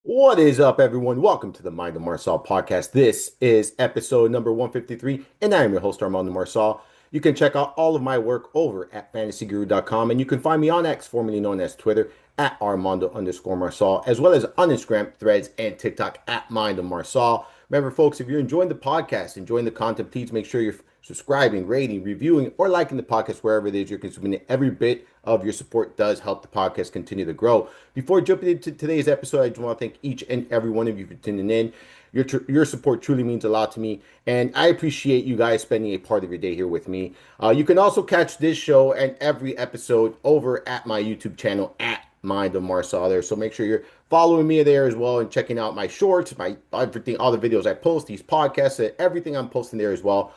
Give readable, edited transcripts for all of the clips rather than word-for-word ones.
What is up, everyone? Welcome to the Mind of Marsal podcast. This is episode number 153, and I am your host, Armando Marsal. You can check out all of my work over at fantasyguru.com, and you can find me on X, formerly known as Twitter, at Armando_Marsal, as well as on Instagram, Threads, and TikTok at Mind of Marsal. Remember, folks, if you're enjoying the podcast, enjoying the content, please make sure you're subscribing, rating, reviewing, or liking the podcast wherever it is you're consuming it. Every bit of your support does help the podcast continue to grow. Before jumping into today's episode, I just want to thank each and every one of you for tuning in. Your support truly means a lot to me, and I appreciate you guys spending a part of your day here with me. You can also catch this show and every episode over at my YouTube channel at Mind of Marsal there. So make sure you're following me there as well and checking out my shorts, my everything, all the videos I post, these podcasts, and everything I'm posting there as well.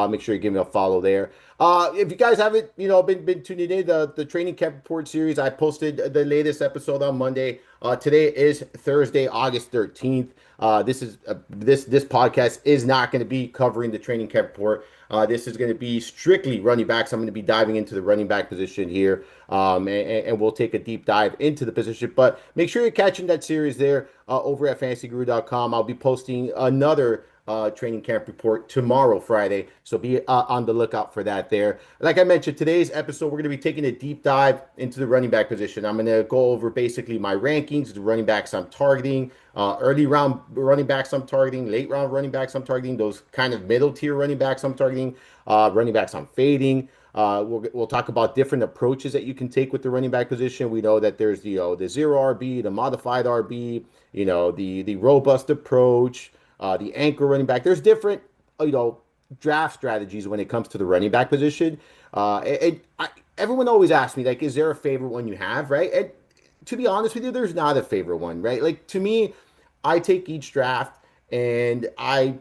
Make sure you give me a follow there. If you guys haven't, been tuning in the training camp report series, I posted the latest episode on Monday. Today is Thursday, August 13th. This podcast is not going to be covering the training camp report. This is going to be strictly running backs. I'm going to be diving into the running back position here, and we'll take a deep dive into the position. But make sure you're catching that series there over at fantasyguru.com. I'll be posting another training camp report tomorrow, Friday. So be on the lookout for that there. Like I mentioned, today's episode, we're going to be taking a deep dive into the running back position. I'm going to go over basically my rankings, the running backs I'm targeting, early round running backs I'm targeting, late round running backs I'm targeting, those kind of middle tier running backs I'm targeting, running backs I'm fading. We'll talk about different approaches that you can take with the running back position. We know that there's the zero RB, the modified RB, the robust approach, the anchor running back. There's different, draft strategies when it comes to the running back position. Everyone always asks me, like, is there a favorite one you have, right? And to be honest with you, there's not a favorite one, right? Like, to me, I take each draft and I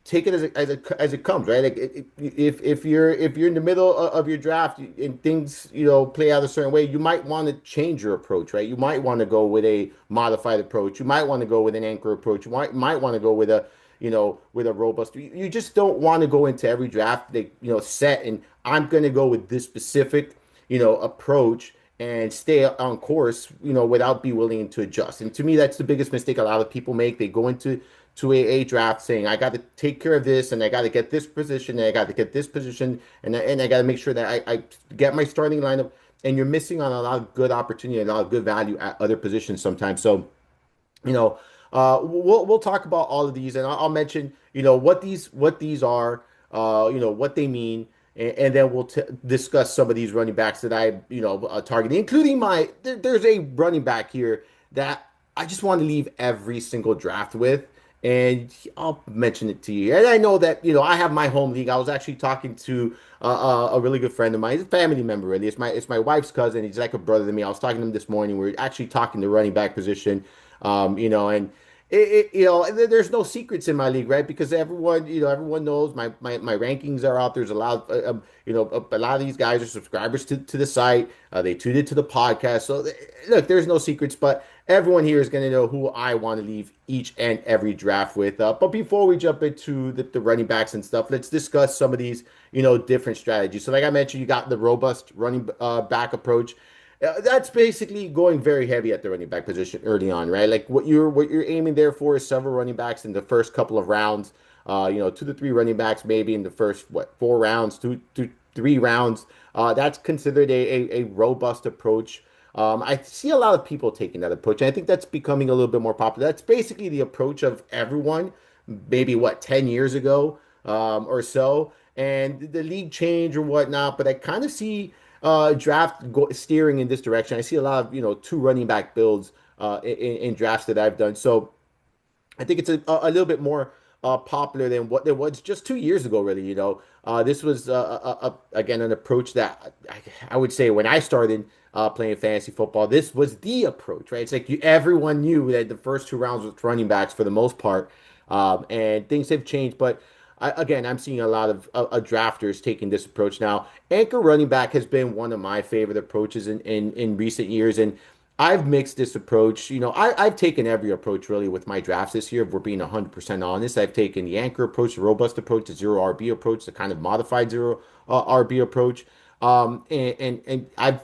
take it as it comes, right? Like, if you're in the middle of your draft and things play out a certain way, you might want to change your approach, right? You might want to go with a modified approach. You might want to go with an anchor approach. You might want to go with a robust. You just don't want to go into every draft set and I'm going to go with this specific approach and stay on course, without be willing to adjust. And to me, that's the biggest mistake a lot of people make. They go into a draft saying, I got to take care of this, and I got to get this position, and I got to get this position, and I got to make sure that I get my starting lineup. And you're missing on a lot of good opportunity, and a lot of good value at other positions sometimes. So, we'll talk about all of these, and I'll mention what these are, what they mean, and then we'll discuss some of these running backs that I targeting, including there's a running back here that I just want to leave every single draft with. And I'll mention it to you. And I know that I have my home league. I was actually talking to a really good friend of mine. He's a family member, really. It's my wife's cousin. He's like a brother to me. I was talking to him this morning. We are actually talking the running back position. And there's no secrets in my league, right? Because everyone knows my rankings are out. There's a lot of, a lot of these guys are subscribers to the site. They tune into the podcast. So look, there's no secrets, but everyone here is going to know who I want to leave each and every draft with. But before we jump into the running backs and stuff, let's discuss some of these, different strategies. So like I mentioned, you got the robust running back approach. That's basically going very heavy at the running back position early on, right? Like what you're aiming there for is several running backs in the first couple of rounds. 2 to 3 running backs maybe in the first 4 rounds, 2 to 3 rounds. That's considered a robust approach. I see a lot of people taking that approach, and I think that's becoming a little bit more popular. That's basically the approach of everyone, maybe 10 years ago, or so, and the league change or whatnot. But I kind of see steering in this direction. I see a lot of 2 running back builds in drafts that I've done. So I think it's a little bit more popular than what it was just 2 years ago, really. This was again an approach that I would say when I started playing fantasy football, this was the approach, right? It's like everyone knew that the first 2 rounds was running backs for the most part, and things have changed. But again, I'm seeing a lot of drafters taking this approach now. Anchor running back has been one of my favorite approaches in recent years, and I've mixed this approach. I've taken every approach really with my drafts this year. If we're being 100% honest, I've taken the anchor approach, the robust approach, the zero RB approach, the kind of modified zero RB approach, and I've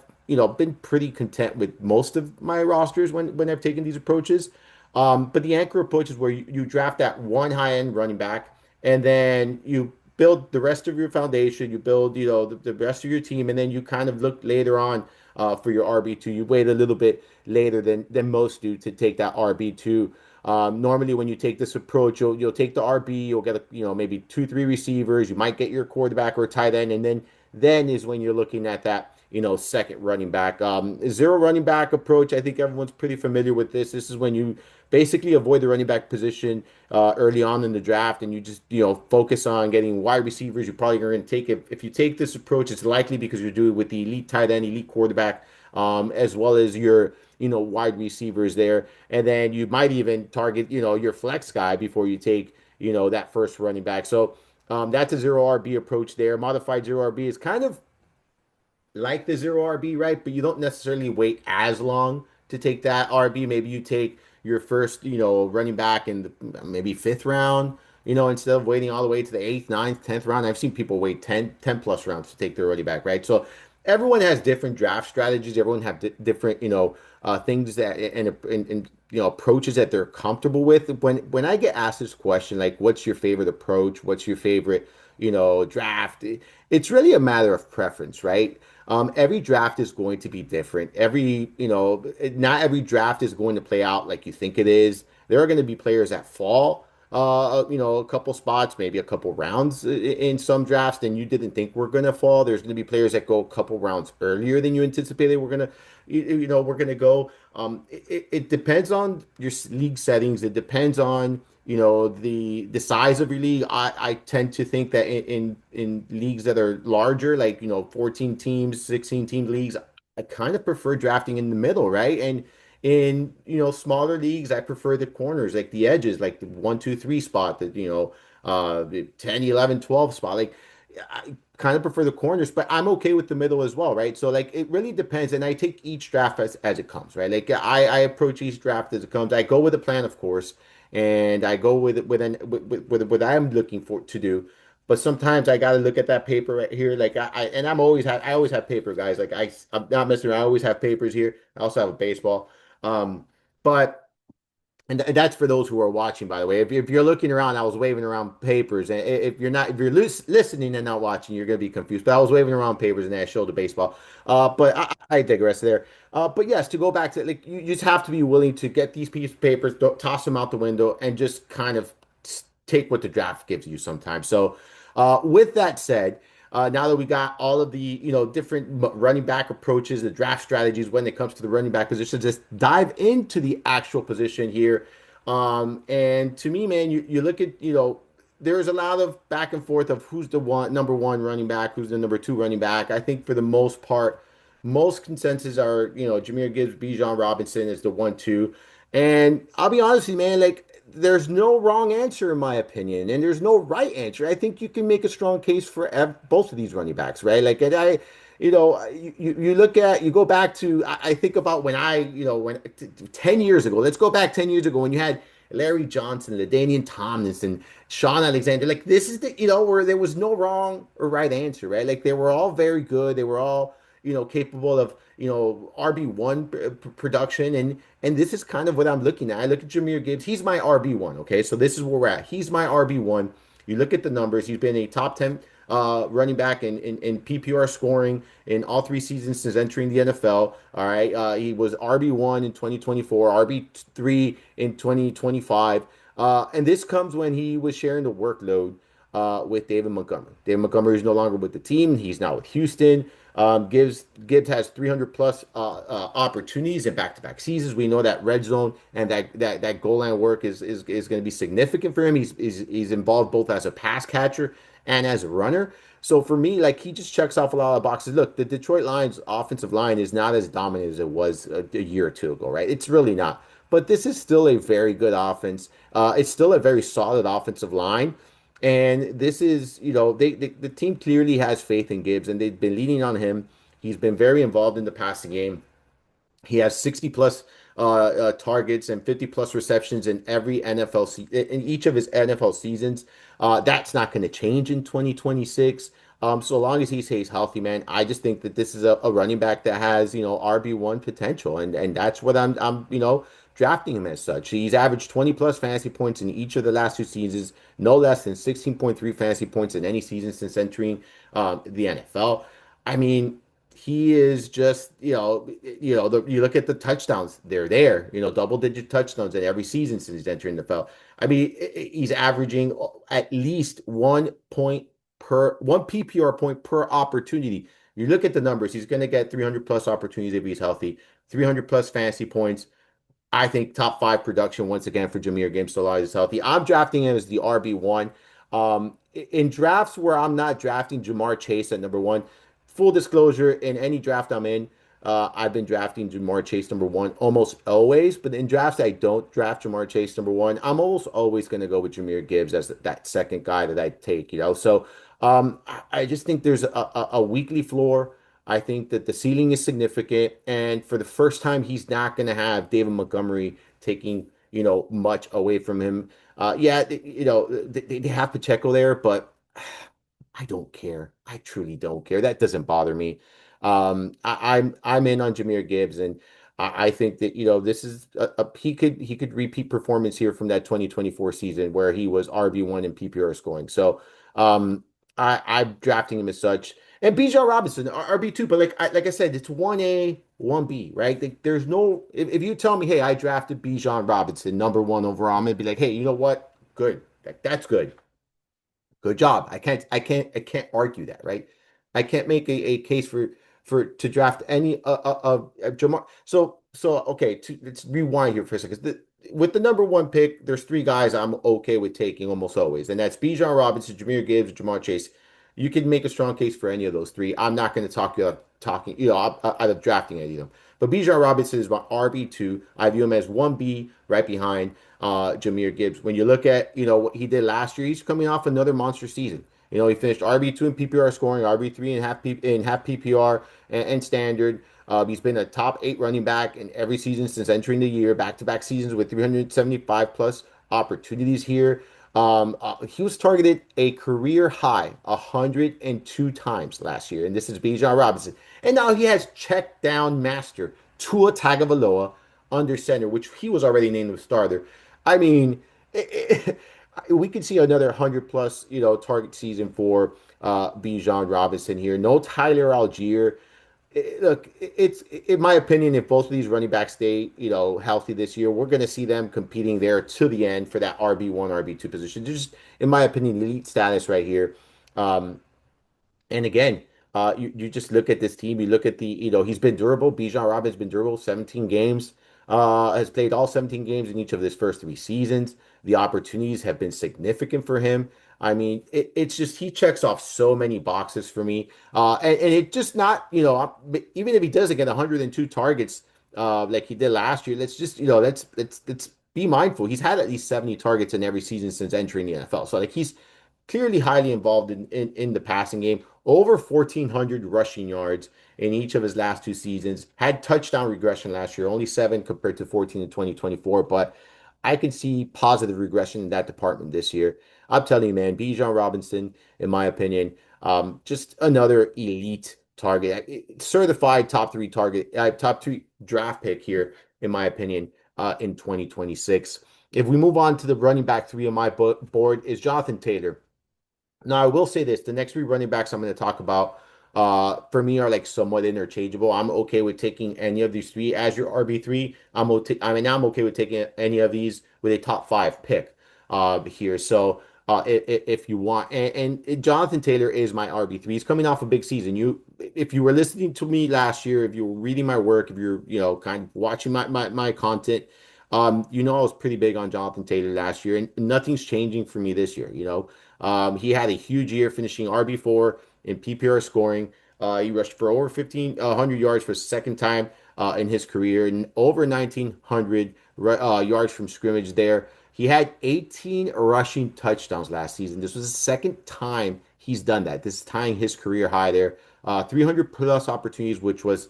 been pretty content with most of my rosters when I've taken these approaches. But the anchor approach is where you draft that one high-end running back, and then you build the rest of your foundation. You build, the rest of your team, and then you kind of look later on for your RB2. You wait a little bit later than most do to take that RB2. Normally, when you take this approach, you'll take the RB, you'll get maybe two, three receivers. You might get your quarterback or tight end, and then is when you're looking at that second running back. Zero running back approach. I think everyone's pretty familiar with this. This is when you basically avoid the running back position early on in the draft, and you just focus on getting wide receivers. You're probably going to take it if you take this approach. It's likely because you're doing it with the elite tight end, elite quarterback, as well as your wide receivers there, and then you might even target your flex guy before you take that first running back. So that's a zero RB approach there. Modified zero RB is kind of like the zero RB, right? But you don't necessarily wait as long to take that RB. Maybe you take your first, running back in the maybe fifth round, instead of waiting all the way to the eighth, ninth, 10th round. I've seen people wait 10 plus rounds to take their running back, right? So everyone has different draft strategies. Everyone have different, things that and approaches that they're comfortable with. When I get asked this question, like, what's your favorite approach? What's your favorite, draft? It's really a matter of preference, right? Every draft is going to be different. Not every draft is going to play out like you think it is. There are going to be players that fall, a couple spots, maybe a couple rounds in some drafts than you didn't think were going to fall. There's going to be players that go a couple rounds earlier than you anticipated were going to, we're going to go. It depends on your league settings. It depends on the size of your league. I tend to think that in leagues that are larger, like 14 teams, 16 team leagues, I kind of prefer drafting in the middle, right? And in smaller leagues, I prefer the corners, like the edges, like the 1, 2, 3 spot, the 10, 11, 12 spot. Like I kind of prefer the corners, but I'm okay with the middle as well, right? So like it really depends, and I take each draft as it comes, right? Like I approach each draft as it comes. I go with a plan, of course, and I go with what I'm looking for to do. But sometimes I got to look at that paper right here. Like and I always have paper, guys. Like I'm not messing around. I always have papers here. I also have a baseball. Um, but that's for those who are watching, by the way. If you're looking around, I was waving around papers, and if you're listening and not watching, you're gonna be confused. But I was waving around papers, and then I showed the baseball. But I digress there. But yes, to go back to like you just have to be willing to get these pieces of papers, toss them out the window, and just kind of take what the draft gives you sometimes. So, with that said. Now that we got all of the different running back approaches, the draft strategies when it comes to the running back position, just dive into the actual position here. And to me, man, you look at there's a lot of back and forth of who's the number one running back, who's the number two running back. I think for the most part, most consensus are Jahmyr Gibbs, Bijan Robinson is the 1, 2. And I'll be honest with you, man, like there's no wrong answer in my opinion, and there's no right answer. I think you can make a strong case for both of these running backs, right? Like, and you look at, you go back to, I think about when 10 years ago, let's go back 10 years ago when you had Larry Johnson, LaDainian Tomlinson, Sean Alexander. Like, this is where there was no wrong or right answer, right? Like, they were all very good. They were all, capable of, RB1 production. And this is kind of what I'm looking at. I look at Jahmyr Gibbs. He's my RB1. Okay. So this is where we're at. He's my RB1. You look at the numbers. He's been a top 10 running back in PPR scoring in all 3 seasons since entering the NFL. All right. He was RB1 in 2024, RB3 in 2025. And this comes when he was sharing the workload with David Montgomery. David Montgomery is no longer with the team. He's now with Houston. Gibbs has 300 plus opportunities in back-to-back seasons. We know that red zone and that goal line work is going to be significant for him. He's involved both as a pass catcher and as a runner. So for me, like he just checks off a lot of boxes. Look, the Detroit Lions offensive line is not as dominant as it was a year or two ago, right? It's really not. But this is still a very good offense. It's still a very solid offensive line. And this is, the team clearly has faith in Gibbs, and they've been leaning on him. He's been very involved in the passing game. He has 60 plus targets and 50 plus receptions in every in each of his NFL seasons. That's not going to change in 2026. So long as he stays healthy, man, I just think that this is a running back that has, RB1 potential. And that's what I'm drafting him as such. He's averaged 20 plus fantasy points in each of the last two seasons, no less than 16.3 fantasy points in any season since entering the NFL. I mean, he is just, you look at the touchdowns, they're there, double digit touchdowns in every season since he's entering the NFL. I mean, he's averaging at least 1 PPR point per opportunity. You look at the numbers, he's going to get 300 plus opportunities if he's healthy, 300 plus fantasy points. I think top five production once again for Jameer Gibbs so long as he's healthy. I'm drafting him as the RB1. In drafts where I'm not drafting Jamar Chase at number one, full disclosure, in any draft I'm in, I've been drafting Jamar Chase number one almost always. But in drafts I don't draft Jamar Chase number one, I'm almost always going to go with Jameer Gibbs as that second guy that I take. So I just think there's a weekly floor. I think that the ceiling is significant, and for the first time, he's not going to have David Montgomery taking, much away from him. Yeah, they have Pacheco there, but I don't care. I truly don't care. That doesn't bother me. I'm in on Jameer Gibbs, and I think that this is he could repeat performance here from that 2024 season where he was RB1 in PPR scoring. So I'm drafting him as such. And Bijan Robinson, RB2, but like I said, it's 1A, 1B, right? There's no if you tell me, hey, I drafted Bijan Robinson number one overall, I'm gonna be like, hey, you know what? Good. That's good. Good job. I can't argue that, right? I can't make a case for to draft any of Jamar. So okay, let's rewind here for a second. With the number one pick, there's three guys I'm okay with taking almost always, and that's Bijan Robinson, Jameer Gibbs, Jamar Chase. You can make a strong case for any of those three. I'm not going to talk you out talking, out of drafting any of them. But Bijan Robinson is my RB2. I view him as 1B right behind Jameer Gibbs. When you look at, what he did last year, he's coming off another monster season. He finished RB2 in PPR scoring, RB3 in half PPR and standard. He's been a top eight running back in every season since entering the year, back-to-back seasons with 375 plus opportunities here. He was targeted a career high 102 times last year, and this is Bijan Robinson. And now he has check down master Tua Tagovailoa under center, which he was already named the starter. I mean, we could see another 100 plus, target season for Bijan Robinson here. No Tyler Algier. Look, it's in my opinion, if both of these running backs stay, healthy this year, we're going to see them competing there to the end for that RB1, RB2 position. Just, in my opinion, elite status right here. Um, and again, you just look at this team. You look at he's been durable. Bijan Robinson's been durable, 17 games. Has played all 17 games in each of his first three seasons. The opportunities have been significant for him. I mean, it's just he checks off so many boxes for me. And it just not, even if he doesn't get 102 targets, like he did last year, let's just, let's be mindful. He's had at least 70 targets in every season since entering the NFL. So like he's clearly highly involved in the passing game. Over 1,400 rushing yards in each of his last two seasons. Had touchdown regression last year, only seven compared to 14 in 2024. But I can see positive regression in that department this year. I'm telling you, man, Bijan Robinson, in my opinion, just another elite target, certified top three target, top three draft pick here, in my opinion, in 2026. If we move on to the running back three on my board is Jonathan Taylor. Now, I will say this: the next three running backs I'm going to talk about, for me, are like somewhat interchangeable. I'm okay with taking any of these three as your RB3. I'm okay with taking any of these with a top five pick, here. So, if you want, and Jonathan Taylor is my RB3. He's coming off a big season. If you were listening to me last year, if you were reading my work, if you're, kind of watching my content, I was pretty big on Jonathan Taylor last year, and nothing's changing for me this year. He had a huge year finishing RB4 in PPR scoring. He rushed for over 1,500 yards for a second time in his career, and over 1,900 yards from scrimmage there. He had 18 rushing touchdowns last season. This was the second time he's done that. This is tying his career high there. 300 plus opportunities, which was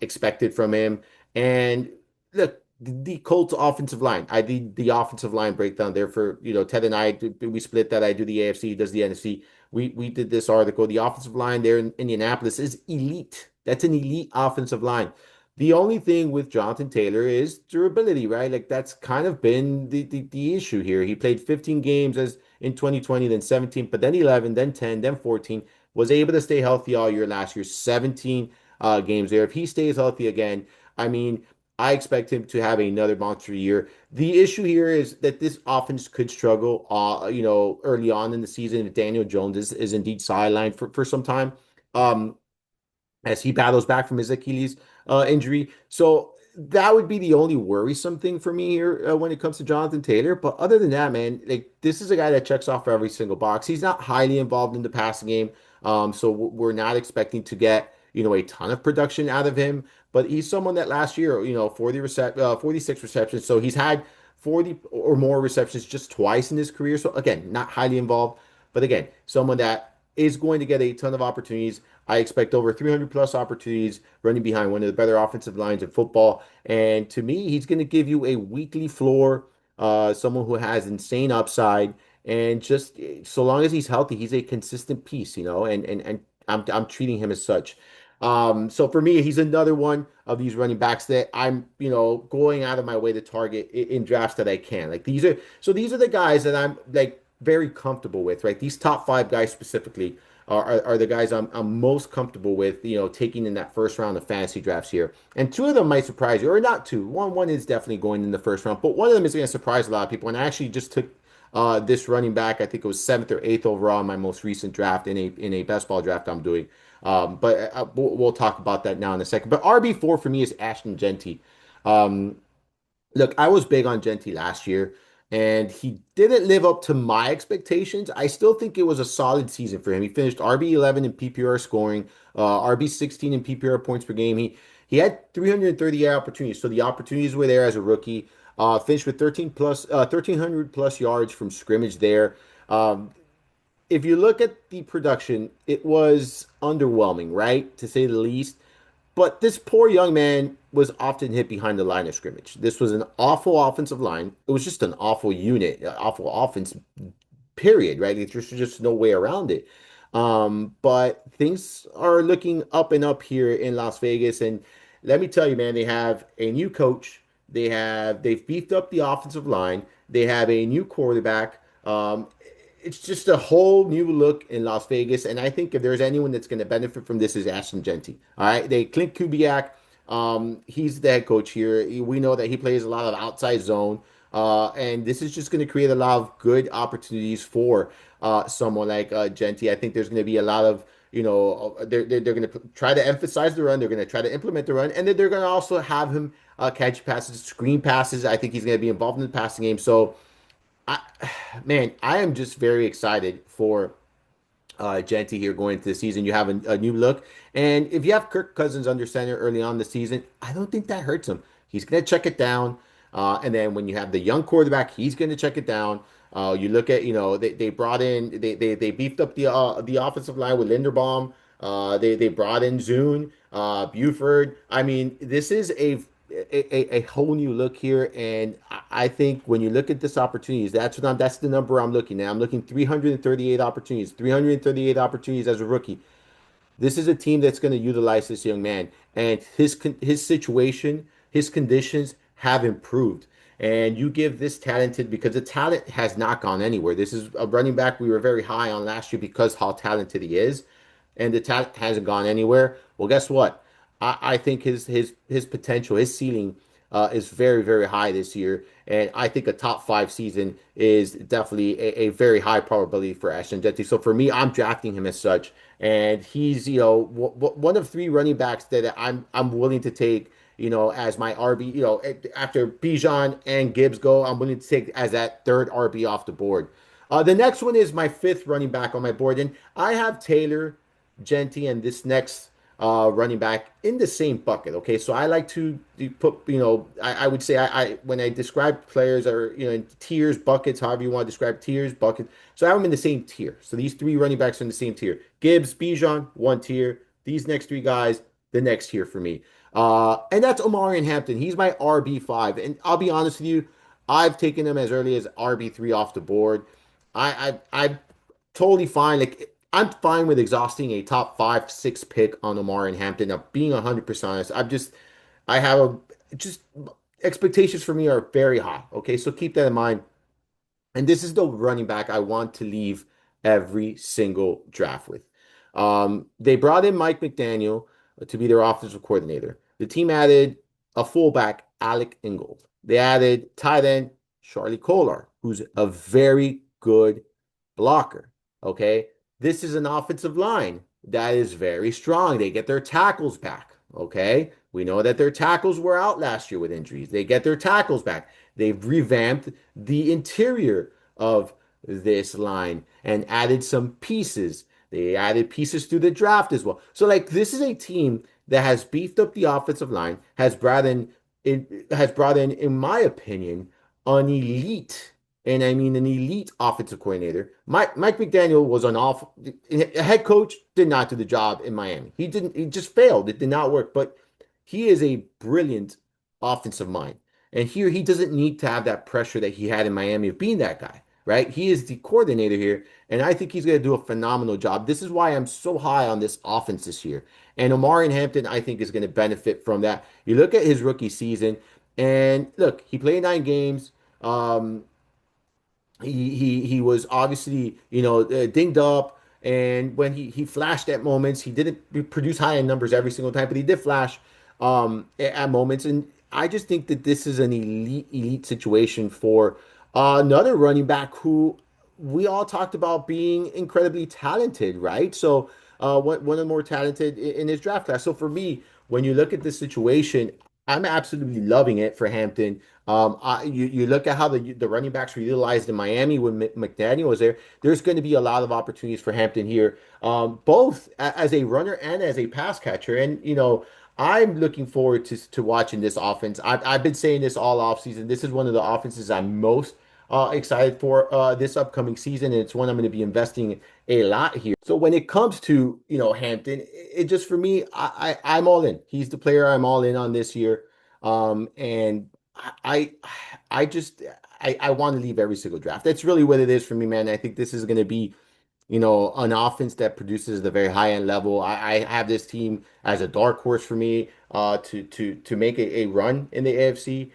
expected from him. And look, the Colts offensive line. I did the offensive line breakdown there for, Ted and I. We split that. I do the AFC, he does the NFC. We did this article. The offensive line there in Indianapolis is elite. That's an elite offensive line. The only thing with Jonathan Taylor is durability, right? Like that's kind of been the issue here. He played 15 games as in 2020, then 17, but then 11, then 10, then 14. Was able to stay healthy all year last year, 17 games there. If he stays healthy again, I mean, I expect him to have another monster year. The issue here is that this offense could struggle, early on in the season if Daniel Jones is indeed sidelined for some time. Um, as he battles back from his Achilles injury. So that would be the only worrisome thing for me here when it comes to Jonathan Taylor. But other than that, man, like this is a guy that checks off every single box. He's not highly involved in the passing game, so we're not expecting to get a ton of production out of him. But he's someone that last year, 46 receptions. So he's had 40 or more receptions just twice in his career. So again, not highly involved, but again, someone that is going to get a ton of opportunities. I expect over 300 plus opportunities running behind one of the better offensive lines in football. And to me, he's going to give you a weekly floor, someone who has insane upside. And just so long as he's healthy, he's a consistent piece, and I'm treating him as such. So for me, he's another one of these running backs that I'm, going out of my way to target in drafts that I can. Like these are the guys that I'm like very comfortable with, right? These top five guys specifically are the guys I'm most comfortable with, taking in that first round of fantasy drafts here. And two of them might surprise you, or not two. One is definitely going in the first round, but one of them is going to surprise a lot of people. And I actually just took this running back. I think it was seventh or eighth overall in my most recent draft in a best ball draft I'm doing. But we'll talk about that now in a second. But RB4 for me is Ashton Genty. Um, Look, I was big on Genty last year, and he didn't live up to my expectations. I still think it was a solid season for him. He finished RB11 in PPR scoring, RB16 in PPR points per game. He had 338 opportunities, so the opportunities were there as a rookie. Finished with 1,300 plus yards from scrimmage there. Um, if you look at the production, it was underwhelming, right? To say the least. But this poor young man was often hit behind the line of scrimmage. This was an awful offensive line. It was just an awful unit, awful offense, period, right? There's just no way around it. But things are looking up and up here in Las Vegas. And let me tell you, man, they have a new coach. They've beefed up the offensive line. They have a new quarterback. It's just a whole new look in Las Vegas, and I think if there's anyone that's going to benefit from this is Ashton Genty. All right, Clint Kubiak, he's the head coach here. We know that he plays a lot of outside zone, and this is just going to create a lot of good opportunities for someone like Genty. I think there's going to be a lot of they're going to try to emphasize the run. They're going to try to implement the run, and then they're going to also have him catch passes, screen passes. I think he's going to be involved in the passing game. So I, man, I am just very excited for Genty here going into the season. You have a new look, and if you have Kirk Cousins under center early on the season, I don't think that hurts him. He's going to check it down, and then when you have the young quarterback, he's going to check it down. You look at, they brought in, they beefed up the offensive line with Linderbaum. They brought in Zune, Buford. I mean, this is a whole new look here, and I think when you look at this opportunities, that's the number I'm looking at. I'm looking 338 opportunities as a rookie. This is a team that's going to utilize this young man, and his situation, his conditions have improved. And you give this talented because the talent has not gone anywhere. This is a running back we were very high on last year because how talented he is, and the talent hasn't gone anywhere. Well, guess what? I think his potential, his ceiling, is very very high this year, and I think a top five season is definitely a very high probability for Ashton Jeanty. So for me, I'm drafting him as such, and he's one of three running backs that I'm willing to take. As my RB, after Bijan and Gibbs go, I'm willing to take as that third RB off the board. The next one is my fifth running back on my board, and I have Taylor, Genty, and this next running back in the same bucket. Okay, so I like to put, I would say I when I describe players or in tiers, buckets, however you want to describe tiers, buckets. So I have them in the same tier. So these three running backs are in the same tier. Gibbs, Bijan, one tier. These next three guys, the next tier for me. And that's Omari and Hampton. He's my RB5, and I'll be honest with you, I've taken him as early as RB3 off the board. I'm totally fine. Like I'm fine with exhausting a top five, six pick on Omar and Hampton. Now, being 100% honest, I'm just I have a just expectations for me are very high. Okay, so keep that in mind. And this is the running back I want to leave every single draft with. They brought in Mike McDaniel to be their offensive coordinator. The team added a fullback, Alec Ingold. They added tight end Charlie Kolar, who's a very good blocker. Okay. This is an offensive line that is very strong. They get their tackles back. Okay. We know that their tackles were out last year with injuries. They get their tackles back. They've revamped the interior of this line and added some pieces. They added pieces through the draft as well. So, like, this is a team that has beefed up the offensive line, in my opinion, an elite, and I mean an elite offensive coordinator. Mike McDaniel was an off a head coach, did not do the job in Miami. He just failed. It did not work. But he is a brilliant offensive mind. And here he doesn't need to have that pressure that he had in Miami of being that guy, right? He is the coordinator here, and I think he's going to do a phenomenal job. This is why I'm so high on this offense this year. And Omari Hampton, I think, is going to benefit from that. You look at his rookie season, and look, he played 9 games. Um, he was obviously dinged up, and when he flashed at moments, he didn't produce high end numbers every single time, but he did flash at moments. And I just think that this is an elite situation for another running back who we all talked about being incredibly talented, right? So one of the more talented in his draft class. So for me, when you look at this situation, I'm absolutely loving it for Hampton. You look at how the running backs were utilized in Miami when McDaniel was there. There's going to be a lot of opportunities for Hampton here, both as a runner and as a pass catcher. And I'm looking forward to watching this offense. I've been saying this all offseason. This is one of the offenses I'm most excited for this upcoming season, and it's one I'm going to be investing a lot here. So when it comes to Hampton, it just for me, I'm all in. He's the player I'm all in on this year, and I I just I want to leave every single draft. That's really what it is for me, man. I think this is going to be an offense that produces at a very high end level. I have this team as a dark horse for me to make a run in the AFC.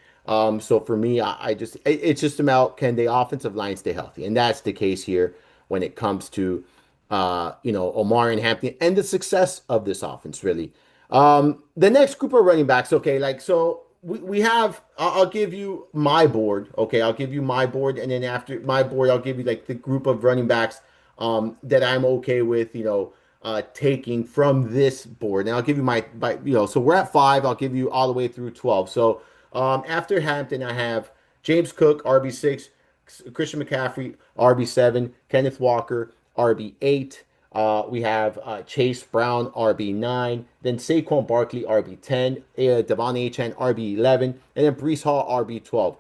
So for me, it's just about can the offensive line stay healthy, and that's the case here when it comes to Omar and Hampton and the success of this offense really. The next group of running backs, okay, like so we have I'll give you my board, okay, I'll give you my board, and then after my board I'll give you like the group of running backs that I'm okay with, taking from this board. And I'll give you so we're at 5. I'll give you all the way through 12. So after Hampton, I have James Cook, RB6, Christian McCaffrey, RB7, Kenneth Walker, RB8. We have Chase Brown, RB9, then Saquon Barkley, RB10, Devon Achane, RB11, and then Brees Hall, RB12.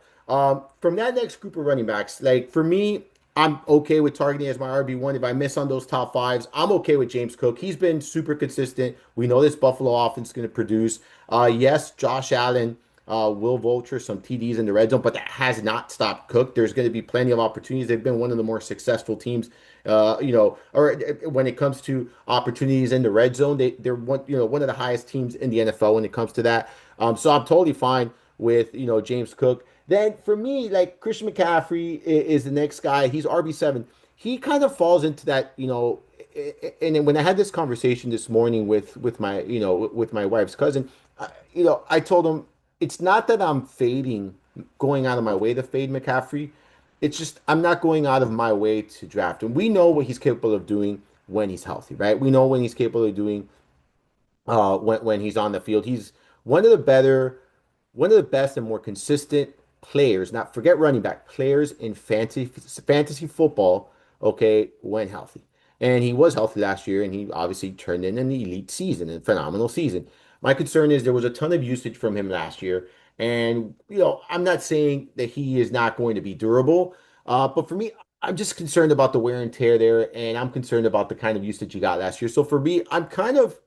From that next group of running backs, like for me, I'm okay with targeting as my RB1. If I miss on those top fives, I'm okay with James Cook. He's been super consistent. We know this Buffalo offense is going to produce. Yes, Josh Allen will vulture some TDs in the red zone, but that has not stopped Cook. There's going to be plenty of opportunities. They've been one of the more successful teams, or when it comes to opportunities in the red zone, they're one of the highest teams in the NFL when it comes to that. So I'm totally fine with James Cook. Then for me, like Christian McCaffrey is the next guy. He's RB7. He kind of falls into that, and then when I had this conversation this morning with my with my wife's cousin, I told him it's not that I'm going out of my way to fade McCaffrey. It's just I'm not going out of my way to draft him. We know what he's capable of doing when he's healthy, right? We know when he's capable of doing when he's on the field. He's one of the better, one of the best and more consistent players. Not forget running back players in fantasy football. Okay, when healthy, and he was healthy last year, and he obviously turned in an elite season, a phenomenal season. My concern is there was a ton of usage from him last year, and I'm not saying that he is not going to be durable, but for me, I'm just concerned about the wear and tear there, and I'm concerned about the kind of usage he got last year. So for me, I'm kind of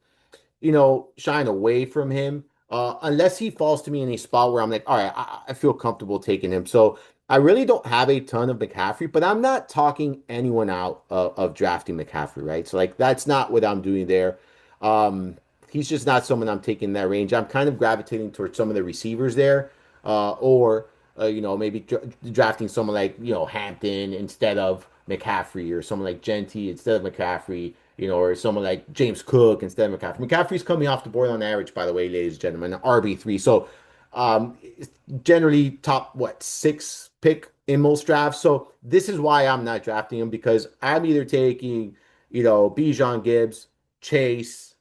shying away from him unless he falls to me in a spot where I'm like, all right, I feel comfortable taking him. So I really don't have a ton of McCaffrey, but I'm not talking anyone out of drafting McCaffrey, right? So like that's not what I'm doing there. Um, he's just not someone I'm taking in that range. I'm kind of gravitating towards some of the receivers there, or maybe drafting someone like Hampton instead of McCaffrey, or someone like Genty instead of McCaffrey, or someone like James Cook instead of McCaffrey. McCaffrey's coming off the board on average, by the way, ladies and gentlemen, RB3. So it's generally top what, six pick in most drafts. So this is why I'm not drafting him, because I'm either taking Bijan Gibbs, Chase,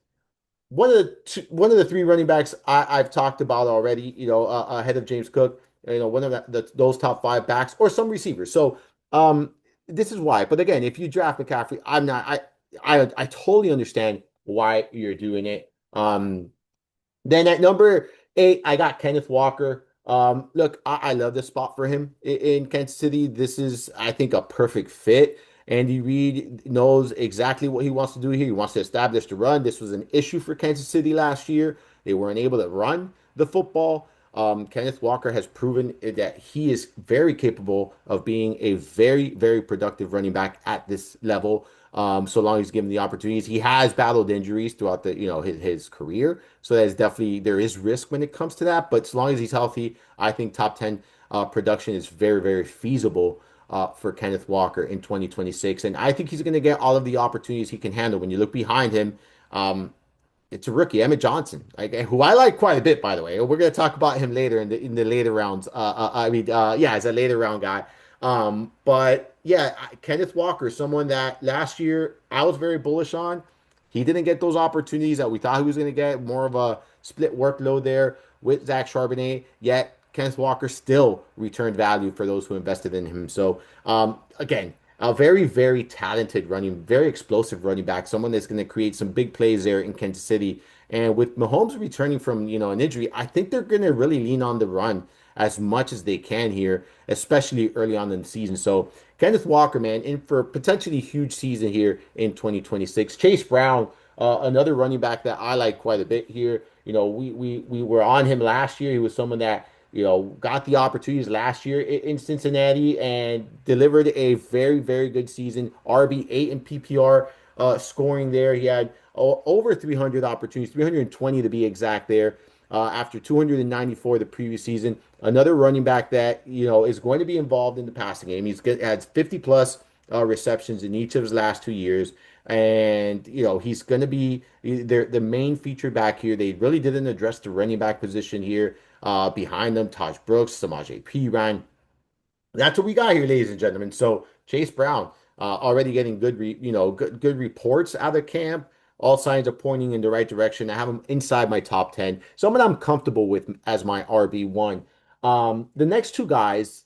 one of the three running backs I've talked about already, ahead of James Cook, one of those top five backs, or some receivers. So um, this is why. But again, if you draft McCaffrey, I'm not. I totally understand why you're doing it. Then at number 8, I got Kenneth Walker. Look, I love the spot for him in Kansas City. This is, I think, a perfect fit. Andy Reid knows exactly what he wants to do here. He wants to establish the run. This was an issue for Kansas City last year. They weren't able to run the football. Kenneth Walker has proven that he is very capable of being a very, very productive running back at this level. So long as he's given the opportunities. He has battled injuries throughout his career, so there is risk when it comes to that. But as long as he's healthy, I think top 10 production is very, very feasible for Kenneth Walker in 2026, and I think he's going to get all of the opportunities he can handle. When you look behind him, um, it's a rookie, Emmett Johnson, like, who I like quite a bit, by the way. We're going to talk about him later in the later rounds. Yeah, as a later round guy. But yeah, Kenneth Walker, someone that last year I was very bullish on. He didn't get those opportunities that we thought he was going to get. More of a split workload there with Zach Charbonnet. Yet Kenneth Walker still returned value for those who invested in him. So again, a very, very talented very explosive running back, someone that's going to create some big plays there in Kansas City. And with Mahomes returning from, an injury, I think they're going to really lean on the run as much as they can here, especially early on in the season. So Kenneth Walker, man, in for potentially huge season here in 2026. Chase Brown, another running back that I like quite a bit here. We were on him last year. He was someone that got the opportunities last year in Cincinnati and delivered a very, very good season. RB8 in PPR scoring there. He had over 300 opportunities, 320 to be exact there, after 294 the previous season. Another running back that, is going to be involved in the passing game. Had 50 plus receptions in each of his last 2 years. And he's going to be the main feature back here. They really didn't address the running back position here. Behind them, Taj Brooks, Samaje Perine. That's what we got here, ladies and gentlemen. So Chase Brown, already getting good reports out of camp. All signs are pointing in the right direction. I have him inside my top 10. Someone I'm comfortable with as my RB1. The next two guys,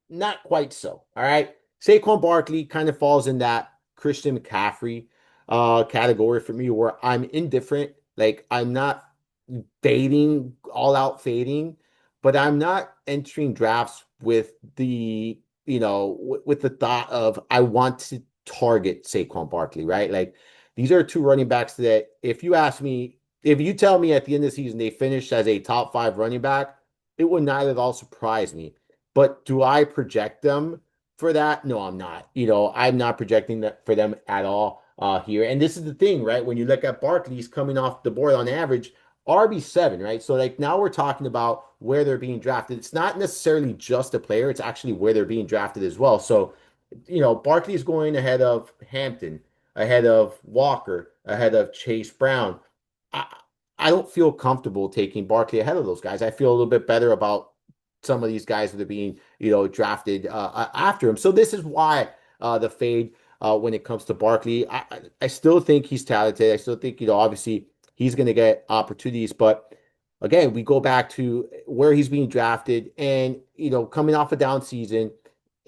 not quite so. All right. Saquon Barkley kind of falls in that Christian McCaffrey category for me, where I'm indifferent. Like, I'm not fading, all out fading, but I'm not entering drafts with with the thought of I want to target Saquon Barkley, right? Like, these are two running backs that if you tell me at the end of the season they finished as a top 5 running back, it would not at all surprise me. But do I project them for that? No, I'm not. I'm not projecting that for them at all here. And this is the thing, right? When you look at Barkley's coming off the board on average, RB7, right? So like now we're talking about where they're being drafted. It's not necessarily just a player, it's actually where they're being drafted as well. So, Barkley is going ahead of Hampton, ahead of Walker, ahead of Chase Brown. I I don't feel comfortable taking Barkley ahead of those guys. I feel a little bit better about some of these guys that are being, drafted after him. So this is why the fade when it comes to Barkley. I still think he's talented. I still think, obviously he's going to get opportunities. But again, we go back to where he's being drafted and, coming off a down season.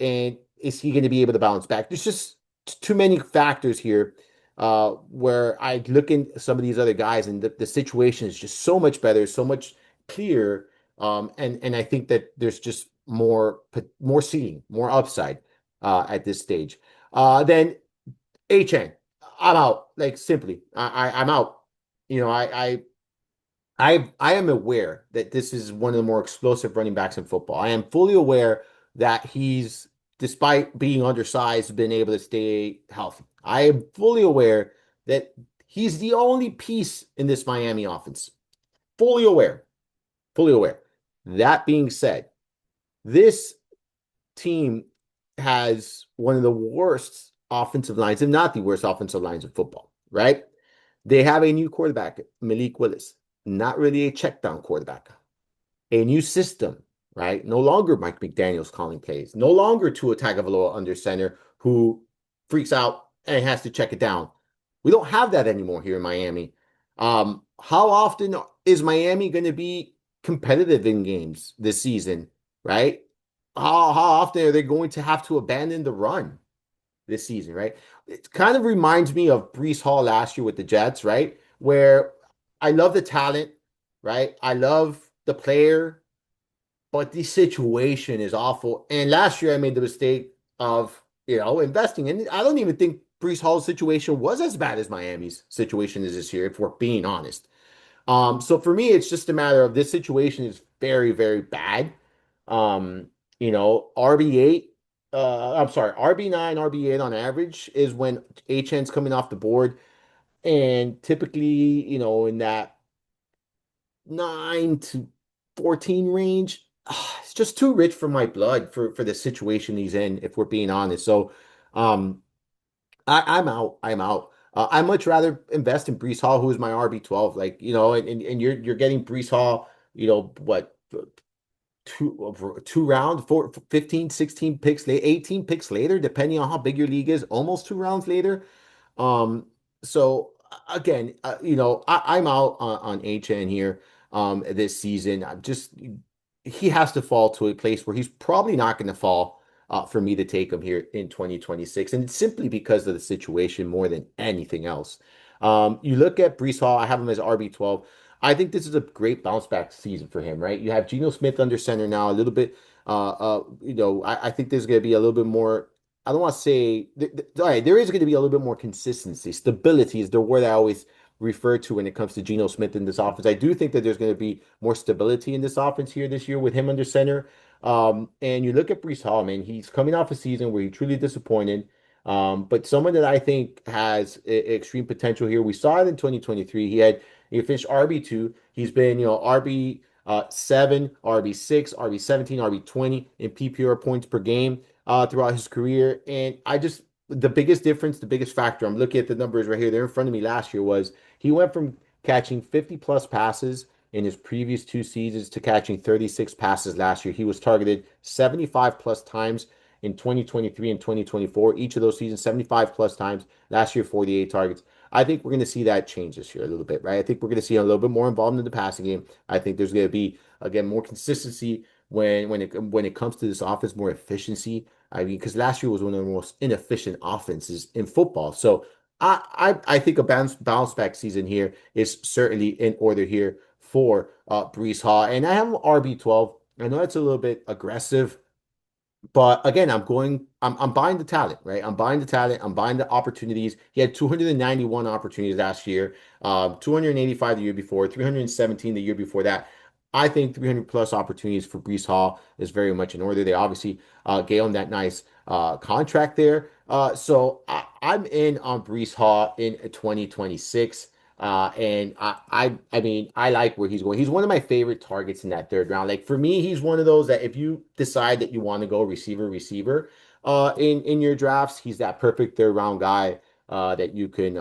And is he going to be able to bounce back? There's just too many factors here where I look in some of these other guys and the situation is just so much better, so much clearer. And I think that there's just more seeing, more upside at this stage. Then HN, I'm out. Like, simply, I'm out. You know, I am aware that this is one of the more explosive running backs in football. I am fully aware that he's, despite being undersized, been able to stay healthy. I am fully aware that He's the only piece in this Miami offense. Fully aware, fully aware. That being said, this team has one of the worst offensive lines, if not the worst offensive lines in football, right? They have a new quarterback, Malik Willis, not really a check down quarterback, a new system, right? No longer Mike McDaniel's calling plays, no longer Tua Tagovailoa under center who freaks out and has to check it down. We don't have that anymore here in Miami. How often is Miami going to be competitive in games this season, right? How often are they going to have to abandon the run this season, right? It kind of reminds me of Brees Hall last year with the Jets, right? Where I love the talent, right? I love the player, but the situation is awful. And last year I made the mistake of, investing. And I don't even think Brees Hall's situation was as bad as Miami's situation is this year, if we're being honest. So for me, it's just a matter of this situation is very, very bad. Um, RB8, I'm sorry, RB9, RB8 on average is when HN's coming off the board. And typically, in that 9 to 14 range, it's just too rich for my blood for the situation he's in, if we're being honest. So um I'm out. I'm out. I'd much rather invest in Brees Hall, who is my RB12. Like, and you're getting Brees Hall, what, two rounds, 15, 16 picks, 18 picks later, depending on how big your league is, almost 2 rounds later. Um, so again, I'm out on HN here this season. I'm just he has to fall to a place where he's probably not going to fall for me to take him here in 2026, and it's simply because of the situation more than anything else. You look at Brees Hall, I have him as RB12. I think this is a great bounce back season for him, right? You have Geno Smith under center now, a little bit. I think there's going to be a little bit more. I don't want to say, all right, there is going to be a little bit more consistency. Stability is the word I always refer to when it comes to Geno Smith in this offense. I do think that there's going to be more stability in this offense here this year with him under center. And you look at Brees Hall, man, he's coming off a season where he truly disappointed. But someone that I think has extreme potential here. We saw it in 2023. He finished RB2. He's been, RB 7, RB6, RB17, RB20 in PPR points per game throughout his career. And the biggest difference, the biggest factor, I'm looking at the numbers right here, they're in front of me last year, was he went from catching 50 plus passes in his previous 2 seasons to catching 36 passes last year. He was targeted 75 plus times in 2023 and 2024. Each of those seasons, 75 plus times. Last year, 48 targets. I think we're going to see that change this year a little bit, right? I think we're going to see a little bit more involved in the passing game. I think there's going to be, again, more consistency when it comes to this offense, more efficiency. I mean, because last year was one of the most inefficient offenses in football. So I think a bounce back season here is certainly in order here for Brees Hall. And I have him RB12. I know it's a little bit aggressive, but again, I'm buying the talent, right? I'm buying the talent. I'm buying the opportunities. He had 291 opportunities last year, 285 the year before, 317 the year before that. I think 300 plus opportunities for Brees Hall is very much in order. They obviously gave him that nice contract there. So I'm in on Brees Hall in 2026. And I mean, I like where he's going. He's one of my favorite targets in that third round. Like for me, he's one of those that if you decide that you want to go receiver, in your drafts, he's that perfect third round guy, that you can,